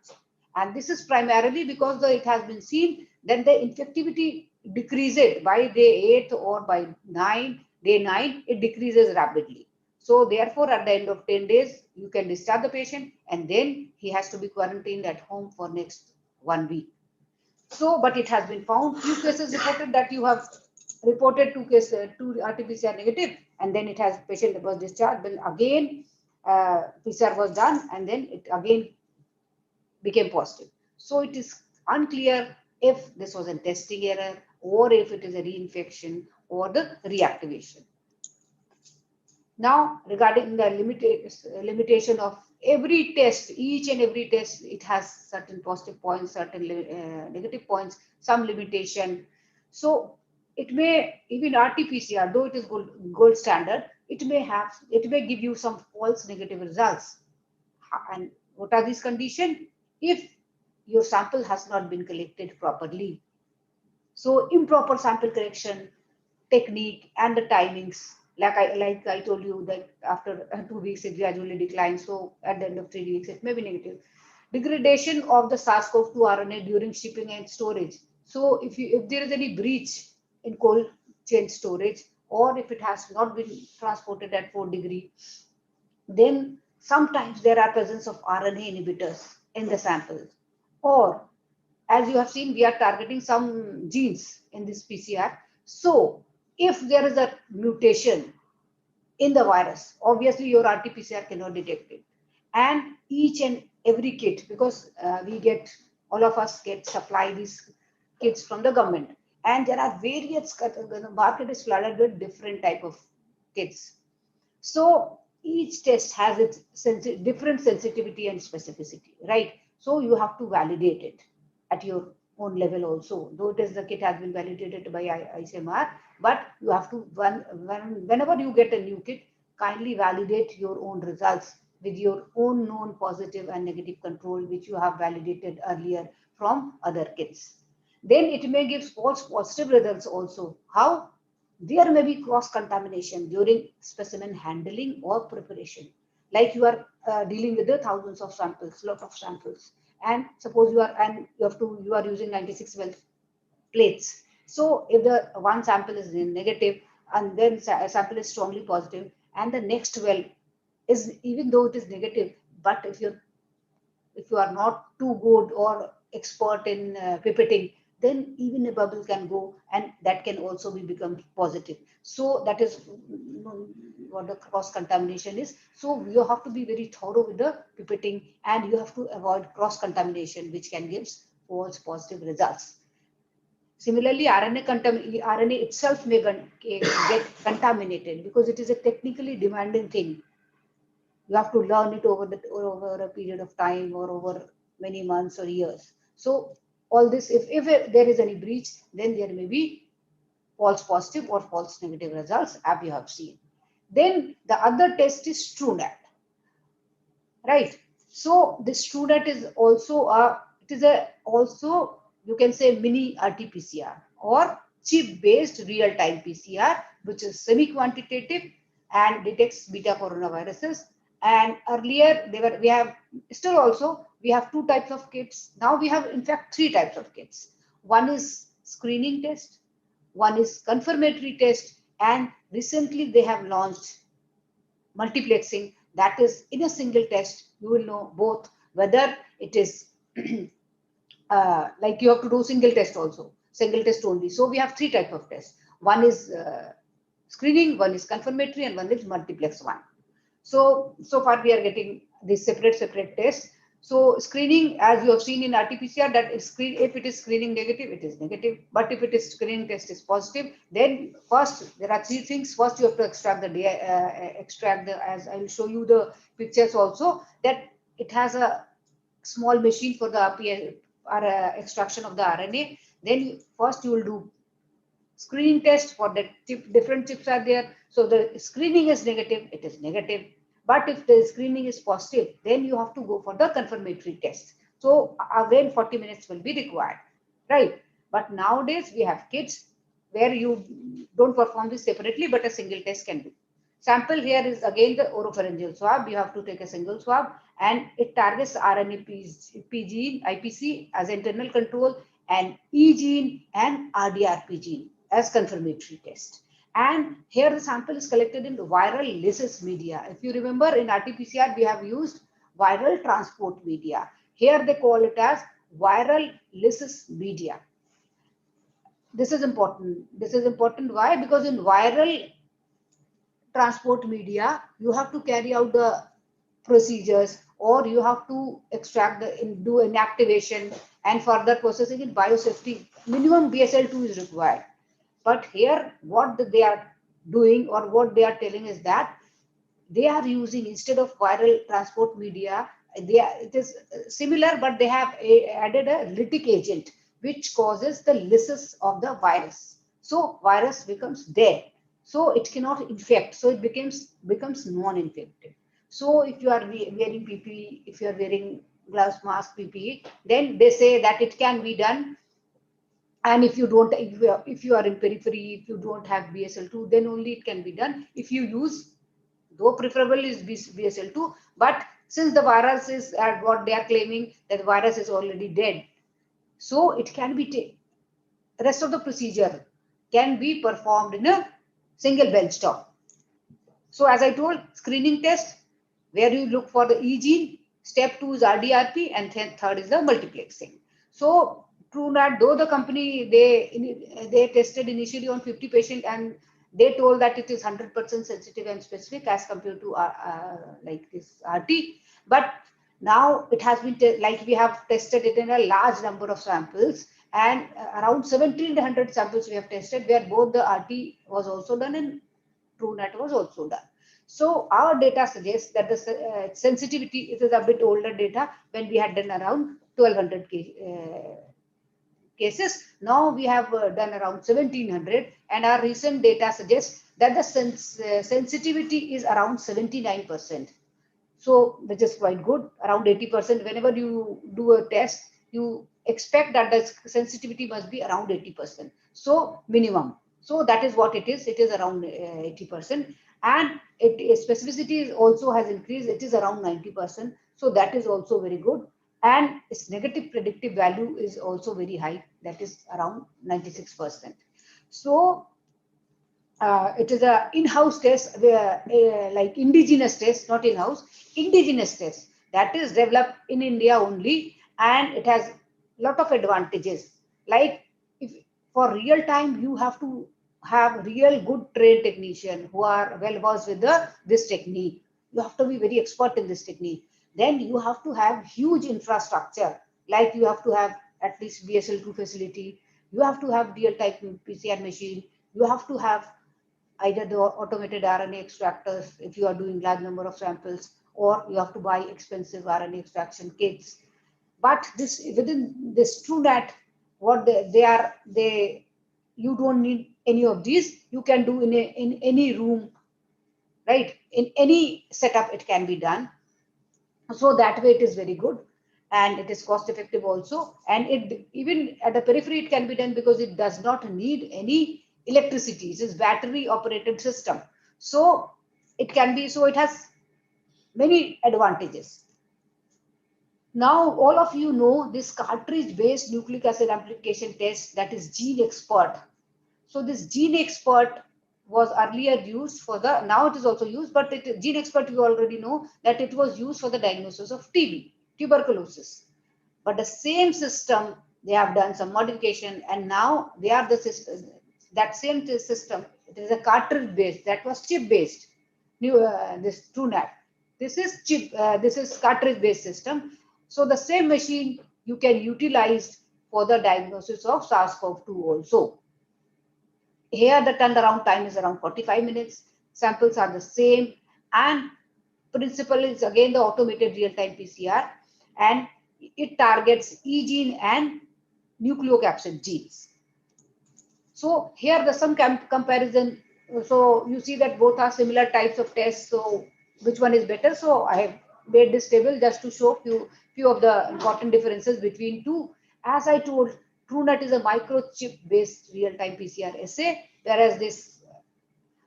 And this is primarily because it has been seen that the infectivity decreases by day 8 or by day 9, it decreases rapidly. So therefore, at the end of 10 days, you can discharge the patient, and then he has to be quarantined at home for next 1 week. So, but it has been found, few cases reported that you have reported two RT-PCR negative, and then it has patient was discharged. Then again, PCR was done, and then it again became positive. So it is unclear if this was a testing error or if it is a reinfection or the reactivation. Now, regarding the limitation of every test, each and every test, it has certain positive points, certain negative points, some limitation. So it may, even RT-PCR, though it is gold standard, it may give you some false negative results. And what are these conditions? If your sample has not been collected properly. So improper sample collection technique and the timings, like I told you that after 2 weeks it gradually declines. So at the end of 3 weeks it may be negative. Degradation of the SARS-CoV-2 RNA during shipping and storage. So if there is any breach in cold chain storage, or if it has not been transported at 4 degrees, then sometimes there are presence of RNA inhibitors in the samples. Or as you have seen, we are targeting some genes in this PCR. So if there is a mutation in the virus, obviously your RT-PCR cannot detect it. And each and every kit, because all of us get supply these kits from the government, and there are various, the market is flooded with different type of kits. So each test has its different sensitivity and specificity, right? So you have to validate it at your own level also, though the kit has been validated by ICMR, but you have to, whenever you get a new kit, kindly validate your own results with your own known positive and negative control, which you have validated earlier from other kits. Then it may give false positive results also. How? There may be cross-contamination during specimen handling or preparation. Like you are dealing with the thousands of samples, lot of samples, and suppose you are using 96 well plates. So if the one sample is negative and then a sample is strongly positive, and the next well is, even though it is negative, but if you are not too good or expert in pipetting, then even a bubble can go, and that can also become positive. So that is what the cross contamination is. So you have to be very thorough with the pipetting, and you have to avoid cross contamination, which can give false positive results. Similarly, RNA itself may get contaminated because it is a technically demanding thing. You have to learn it over a period of time or over many months or years. So all this, if there is any breach, then there may be false positive or false negative results, as you have seen. Then the other test is TrueNat, right? So this TrueNat is also also you can say mini RT-PCR or chip-based real-time PCR, which is semi-quantitative and detects beta coronaviruses. And earlier we have two types of kits. Now we have in fact 3 types of kits. One is screening test, one is confirmatory test, and recently they have launched multiplexing. That is, in a single test, you will know both whether it is like you have to do single test only. So we have 3 types of tests. One is screening, one is confirmatory, and one is multiplex one. So far we are getting these separate tests. So screening, as you have seen in RT-PCR, that is if it is screening negative, it is negative. But if it is screening test is positive, then first there are three things. First, you have to extract the as I will show you the pictures also, that it has a small machine for the extraction of the RNA. Then first you will do screening test for the different chips are there. So the screening is negative, it is negative. But if the screening is positive, then you have to go for the confirmatory test. So again, 40 minutes will be required, right? But nowadays we have kits where you don't perform this separately, but a single test can do. Sample here is again the oropharyngeal swab. You have to take a single swab, and it targets RNA gene, IPC as internal control, and E gene and RDRP gene as confirmatory test. And here the sample is collected in viral lysis media. If you remember, in RT-PCR we have used viral transport media. Here they call it as viral lysis media. This is important. This is important. Why? Because in viral transport media, you have to carry out the procedures, or you have to extract do inactivation and further processing in biosafety. Minimum BSL-2 is required. But here, what they are doing, or what they are telling, is that they are using, instead of viral transport media, it is similar, but they have added a lytic agent which causes the lysis of the virus. So virus becomes dead. So it cannot infect. So it becomes non-infective. So if you are wearing PPE, if you are wearing gloves, mask, PPE, then they say that it can be done. And if you don't, if you are in periphery, if you don't have BSL-2, then only it can be done. If you use, though preferable is BSL-2, but since the virus is what they are claiming, that the virus is already dead, so it can be rest of the procedure can be performed in a single benchtop. So as I told, screening test where you look for the E gene, step 2 is RDRP, and third is the multiplexing. So TrueNAT, though the company they tested initially on 50 patients, and they told that it is 100% sensitive and specific as compared to like this RT, but now it has been like we have tested it in a large number of samples, and around 1700 samples we have tested, where both the RT was also done and TrueNAT was also done. So our data suggests that the sensitivity, it is a bit older data, when we had done around 1200 cases. Now we have done around 1700, and our recent data suggests that the sensitivity is around 79%. So which is quite good, around 80%. Whenever you do a test, you expect that the sensitivity must be around 80%. So minimum. So that is what it is. It is around 80%. And specificity also has increased. It is around 90%. So that is also very good. And its negative predictive value is also very high. That is around 96%. So it is a in-house test, like indigenous test, not in-house, indigenous test that is developed in India only, and it has a lot of advantages. Like, if for real time, you have to have real good trained technician who are well versed with this technique. You have to be very expert in this technique. Then you have to have huge infrastructure, like you have to have at least BSL-2 facility. You have to have real-time PCR machine. You have to have either the automated RNA extractors if you are doing large number of samples, or you have to buy expensive RNA extraction kits. But this, within this TrueNAT, what you don't need any of these. You can do in any room, right? In any setup, it can be done. So that way it is very good, and it is cost effective also. And it, even at the periphery, it can be done because it does not need any electricity. It is battery operated system. So it can be, so it has many advantages. Now, all of you know this cartridge based nucleic acid amplification test, that is GeneXpert. So this GeneXpert was earlier used for the, now it is also used, but GeneXpert, you already know that it was used for the diagnosis of TB, tuberculosis. But the same system, they have done some modification, and now they are the system, that same system, it is a cartridge based, that was chip based, this TrueNAT. This is chip, this is cartridge based system. So the same machine you can utilize for the diagnosis of SARS-CoV-2 also. Here the turnaround time is around 45 minutes. Samples are the same, and principle is again the automated real-time PCR, and it targets E gene and nucleocapsid genes. So here the some comparison. So you see that both are similar types of tests. So which one is better? So I have made this table just to show few of the important differences between two. As I told, TrueNut is a microchip based real-time PCR assay, whereas this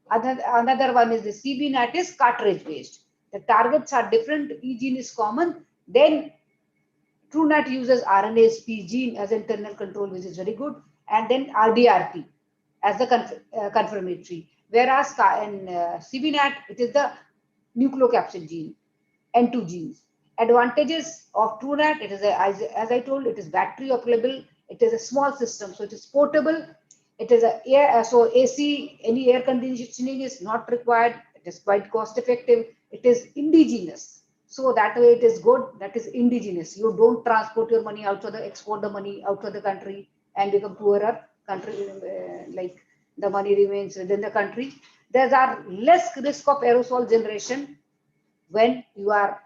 another one is the CBNAT is cartridge based. The targets are different. E gene is common. Then TrueNut uses RNase-P gene as internal control, which is very good, and then RDRP as the confirmatory. Whereas in CBNAT, it is the nucleocapsid gene, N2 genes. Advantages of TrueNut, it is as I told, it is battery operable. It is a small system, so it is portable. It is a air, so AC, any air conditioning is not required. It is quite cost effective. It is indigenous. So that way it is good, that is indigenous. You don't transport your money out of the, export the money out of the country and become poorer country, like the money remains within the country. There are less risk of aerosol generation when you are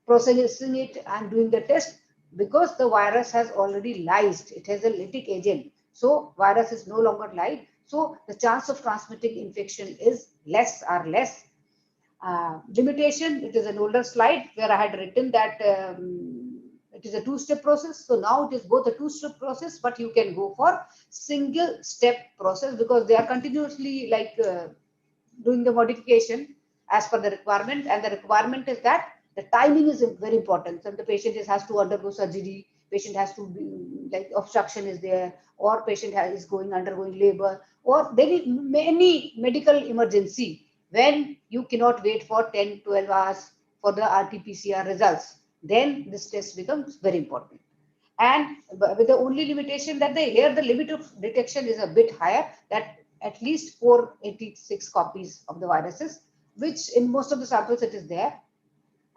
processing it and doing the test, because the virus has already lysed. It has a lytic agent. So virus is no longer live. So the chance of transmitting infection is less. Limitation, it is an older slide where I had written that it is a two-step process. So now it is both a two-step process, but you can go for single-step process because they are continuously like doing the modification as per the requirement. And the requirement is that the timing is very important. So the patient has to undergo surgery, patient has to be like obstruction is there, or patient is undergoing labor, or there is any medical emergency when you cannot wait for 10-12 hours for the RT-PCR results, then this test becomes very important. And with the only limitation that here the limit of detection is a bit higher, that at least 486 copies of the viruses, which in most of the samples it is there.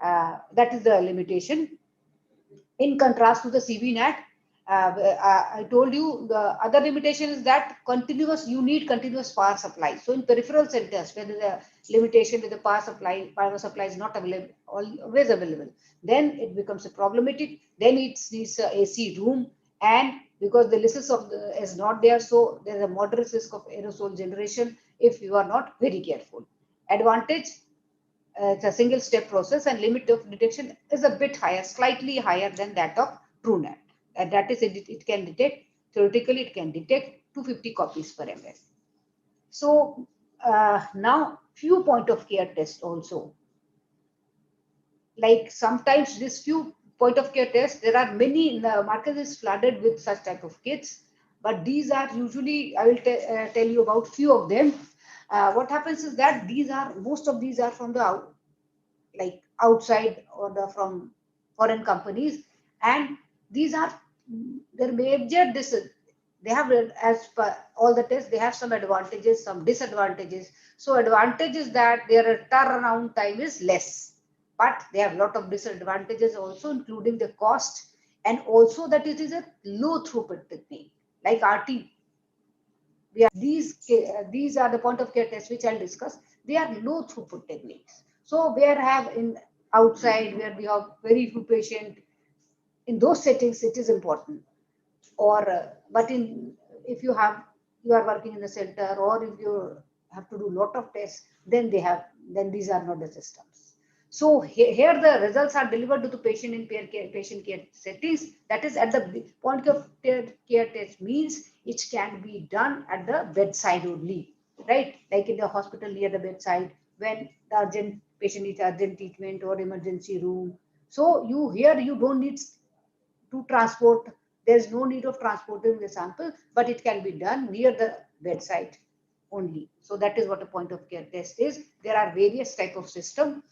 That is the limitation. In contrast to the CBNAT, I told you the other limitation is that you need continuous power supply. So in peripheral centers where the limitation with the power supply is not available, always available, then it becomes a problematic. Then it needs a AC room, and because the lysis is not there, so there is a moderate risk of aerosol generation if you are not very careful. Advantage, it's a single step process, and limit of detection is a bit higher, slightly higher than that of TrueNut. And that is, it can detect, theoretically, it can detect 250 copies per ml. So now few point of care tests also. Like sometimes this few point of care tests, there are many, the market is flooded with such type of kits, but these are usually, I will tell you about few of them. What happens is that most of these are from the outside or from foreign companies, and these are their major they have, as per all the tests, they have some advantages, some disadvantages. So advantage is that their turnaround time is less, but they have a lot of disadvantages also, including the cost, and also that it is a low throughput technique like RT. These are the point of care tests which I'll discuss. They are low throughput techniques. So where in outside where we have very few patients, in those settings it is important. Or but if you are working in the center, or if you have to do a lot of tests, then these are not the systems. So here the results are delivered to the patient in patient care settings. That is, at the point of care test means it can be done at the bedside only, right? Like in the hospital near the bedside, when the patient needs urgent treatment or emergency room. So you don't need to transport. There's no need of transporting the sample, but it can be done near the bedside only. So that is what a point of care test is. There are various type of system.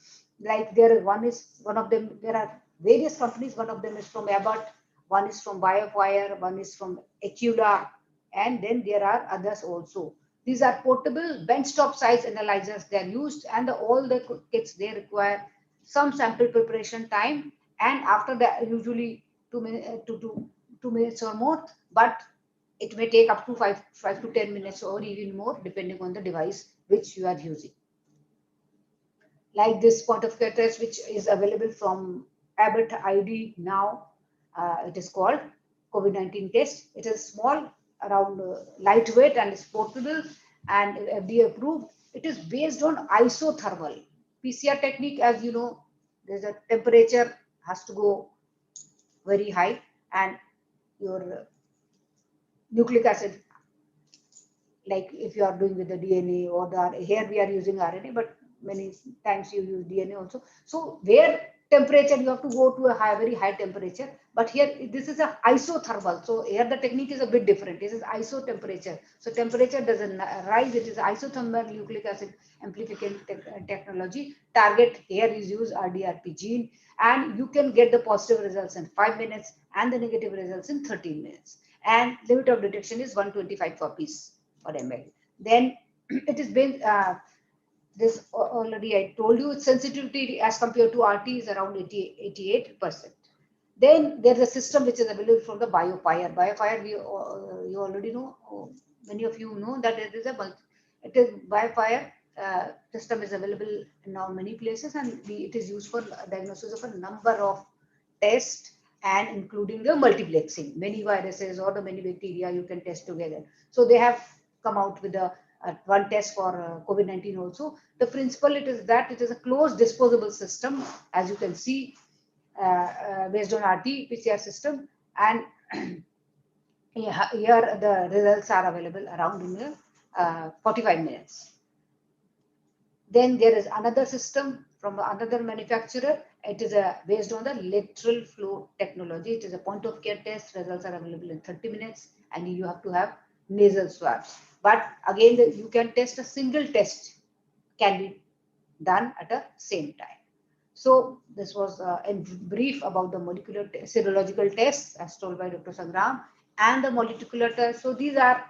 Like there are various companies. One of them is from Abbott, one is from BioFire, one is from Acula, and then there are others also. These are portable benchtop size analyzers. They are used, and all the kits, they require some sample preparation time and after that usually 2 minutes or more, but it may take up to 5 to 10 minutes or even more depending on the device which you are using. Like this point of care test which is available from Abbott ID now, it is called COVID-19 test. It is small, around lightweight, and is portable and FDA approved. It is based on isothermal PCR technique. As you know, there's a temperature has to go very high, and your nucleic acid, like if you are doing with the DNA or the, here we are using RNA, but many times you use DNA also. So where temperature you have to go to a very high temperature, but here this is a isothermal. So here the technique is a bit different. This is iso temperature. So temperature doesn't rise. It is isothermal nucleic acid amplification technology. Target here is used RDRP gene, and you can get the positive results in 5 minutes and the negative results in 13 minutes. And limit of detection is 125 copies per ml. Then it is been this already I told you, its sensitivity as compared to RT is around 88%. Then there's a system which is available from the BioFire. BioFire, you already know, many of you know that it is BioFire system is available now many places, and it is used for diagnosis of a number of tests, and including the multiplexing, many viruses or the many bacteria you can test together. So they have come out with one test for COVID-19 also. The principle it is that it is a closed disposable system, as you can see, based on RT-PCR system, and here the results are available around in 45 minutes. Then there is another system from another manufacturer. It is based on the lateral flow technology. It is a point of care test. Results are available in 30 minutes, and you have to have nasal swabs. But again, you can test a single test can be done at the same time. So this was in brief about the molecular serological tests as told by Dr. Sangram and the molecular tests. So these are,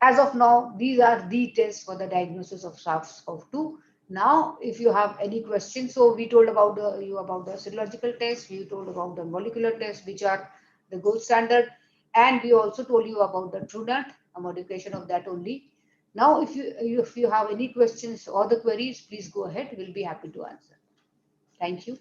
as of now, these are the tests for the diagnosis of SARS-CoV-2. Now, if you have any questions, so we told about the serological tests, we told about the molecular tests, which are the gold standard, and we also told you about the TrueNAT, a modification of that only. Now, if you have any questions or the queries, please go ahead. We'll be happy to answer. Thank you.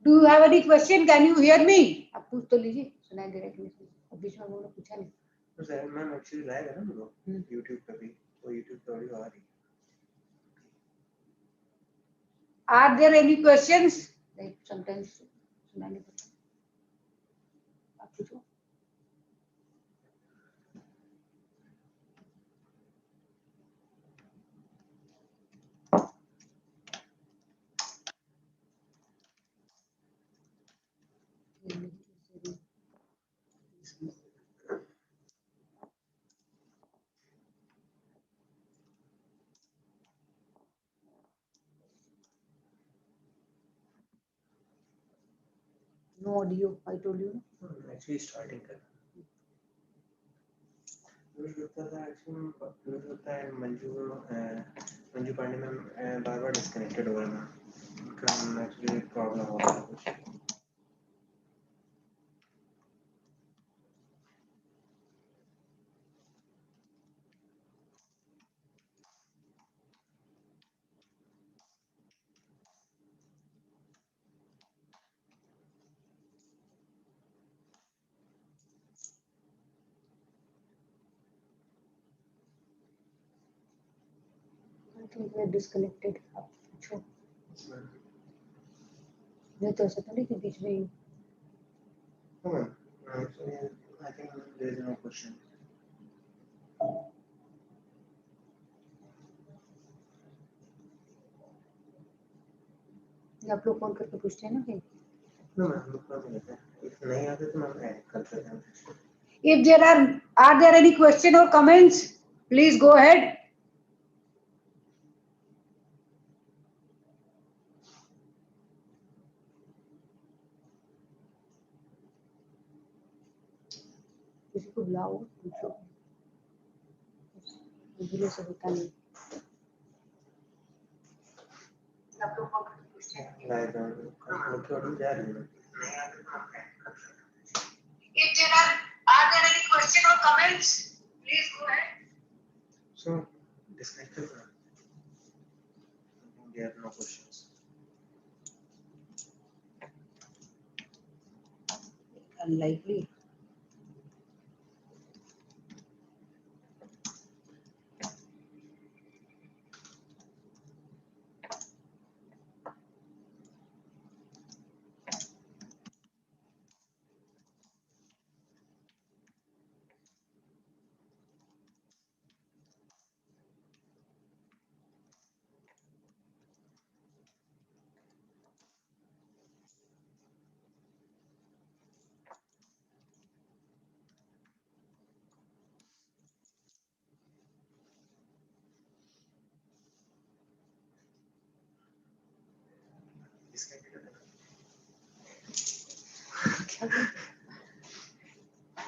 Do you have any question? Can you hear me? आप पूछ तो लीजिए, सुनाई दे रहा है कि नहीं? अब बीच में बोलो, पूछा नहीं. तो सर मैम एक्चुअली लाइव है ना वो YouTube पे भी, वो YouTube पे ऑडियो आ रही है. Are there any questions? Like sometimes सुनाई नहीं पड़ता. आप पूछो. No audio, I told you. Actually starting कर मुझे लगता है मंजू पांडे मैम बार बार डिस्कनेक्टेड हो रहा है. उनका एक्चुअली प्रॉब्लम हो रहा है कुछ. I think we are disconnected. आप पूछो. नहीं तो ऐसा तो नहीं कि बीच में ही No, ma'am. Actually, I think there is no question. आप लोग फोन करके पूछते हैं ना कि No, ma'am. हम लोग कर लेते हैं. If नहीं आते तो मैम ऐड कर सकते हैं. if there are there any question or comments, please go ahead. किसी को बुलाओ पूछो बुझने से होता नहीं आप लोग फोन करके पूछते हैं Right, ma'am. हम लोग थोड़ा जा रहे हैं. नहीं आते तो मैम ऐड कर सकते हैं. if there are there any question or comments, please go ahead. So, disconnected, ma'am. I think there are no questions. Unlikely.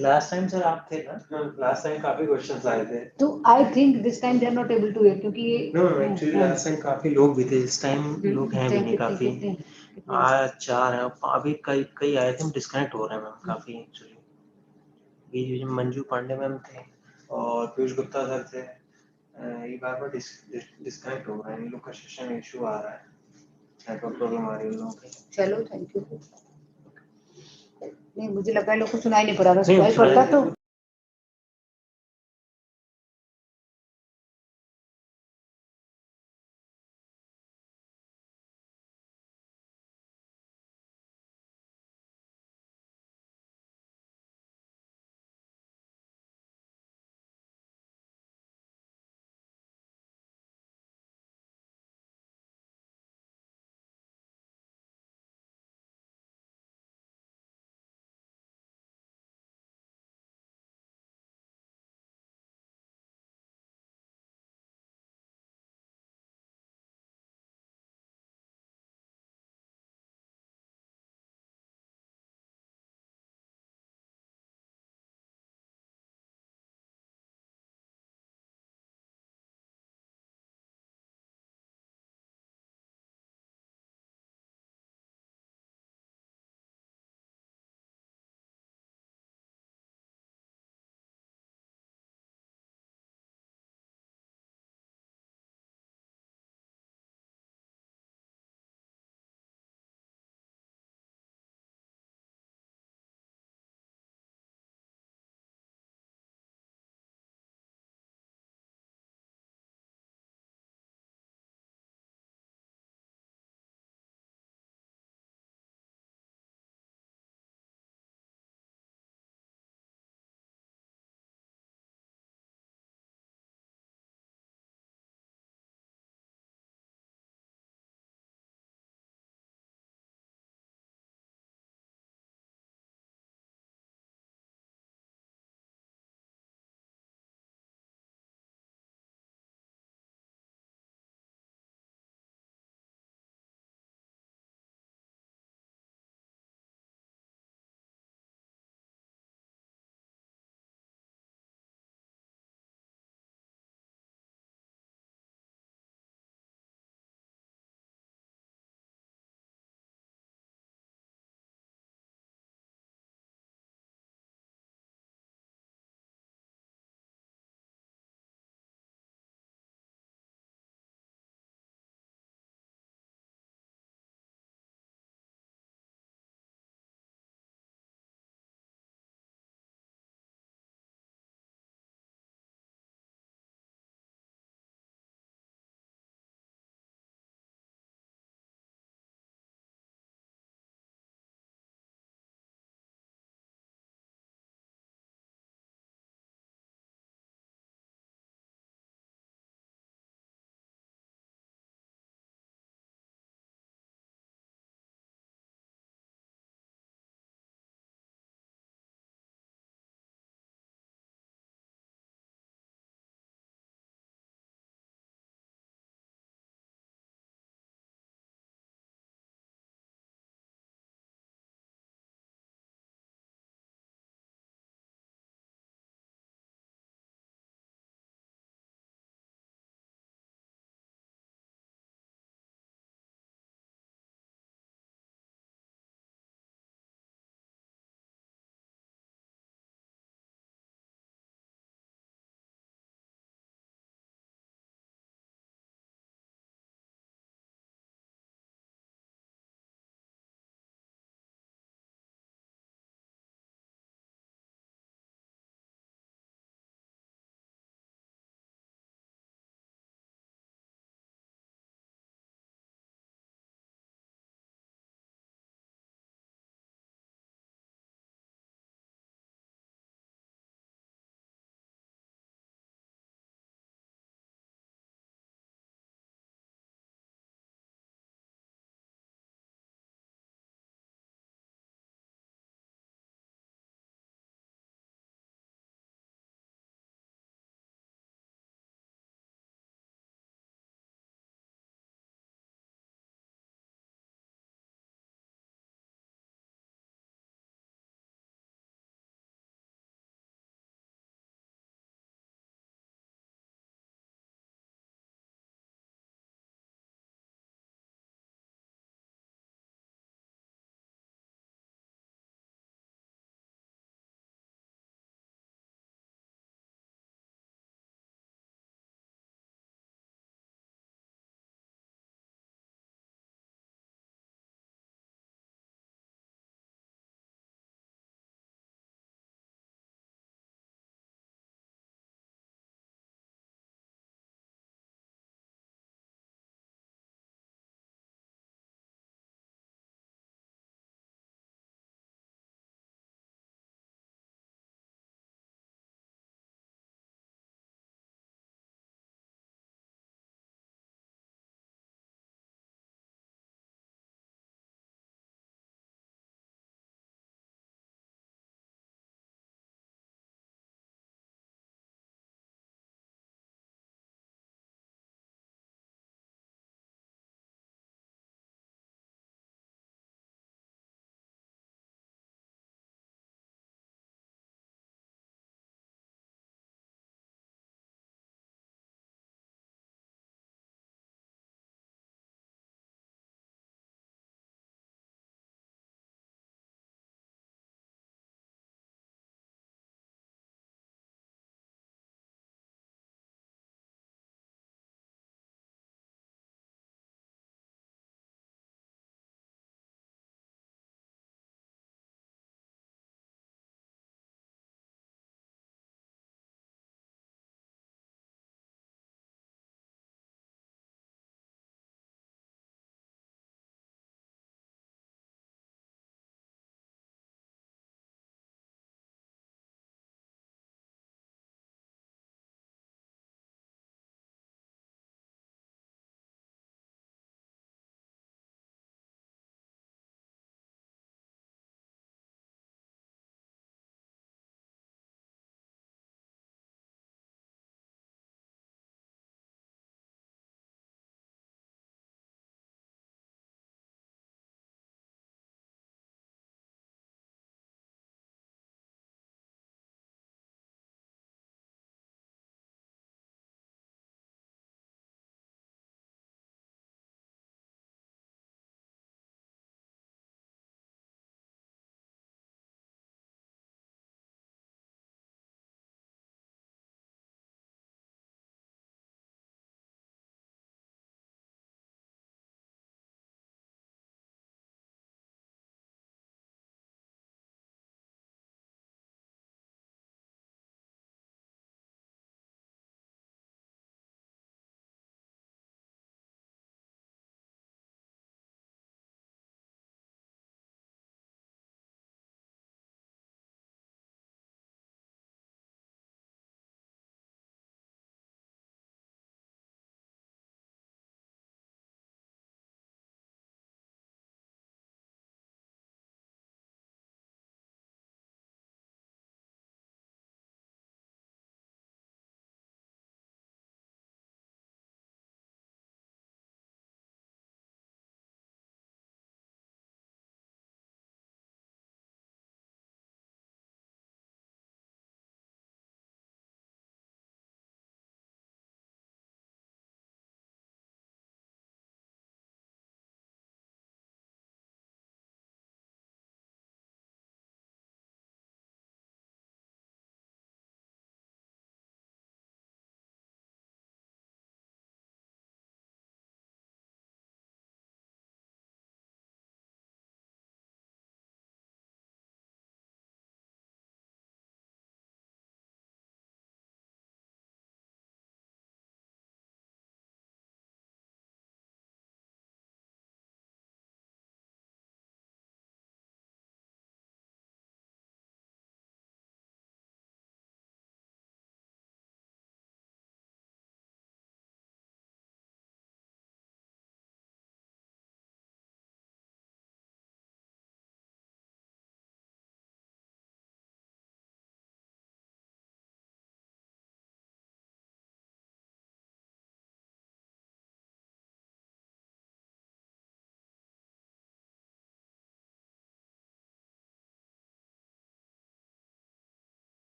Last time sir आप थे ना लास्ट टाइम काफी क्वेश्चंस आए थे तो I think this time they are not able to hear क्योंकि no actually last time काफी लोग भी थे इस टाइम लोग हैं भी नहीं काफी आज 4 हैं अभी कई कई आए थे डिस्कनेक्ट हो रहे हैं मैम काफी एक्चुअली बीच में मंजू पांडे मैम थे और पीयूष गुप्ता सर थे ये बार बार डिस्कनेक्ट हो रहा है इन लोग का सेशन इशू आ रहा है नेटवर्क प्रॉब्लम आ रही है उन लोगों की चलो थैंक यू नहीं मुझे लगा लोग को सुनाई नहीं पड़ा अगर सुनाई पड़ता तो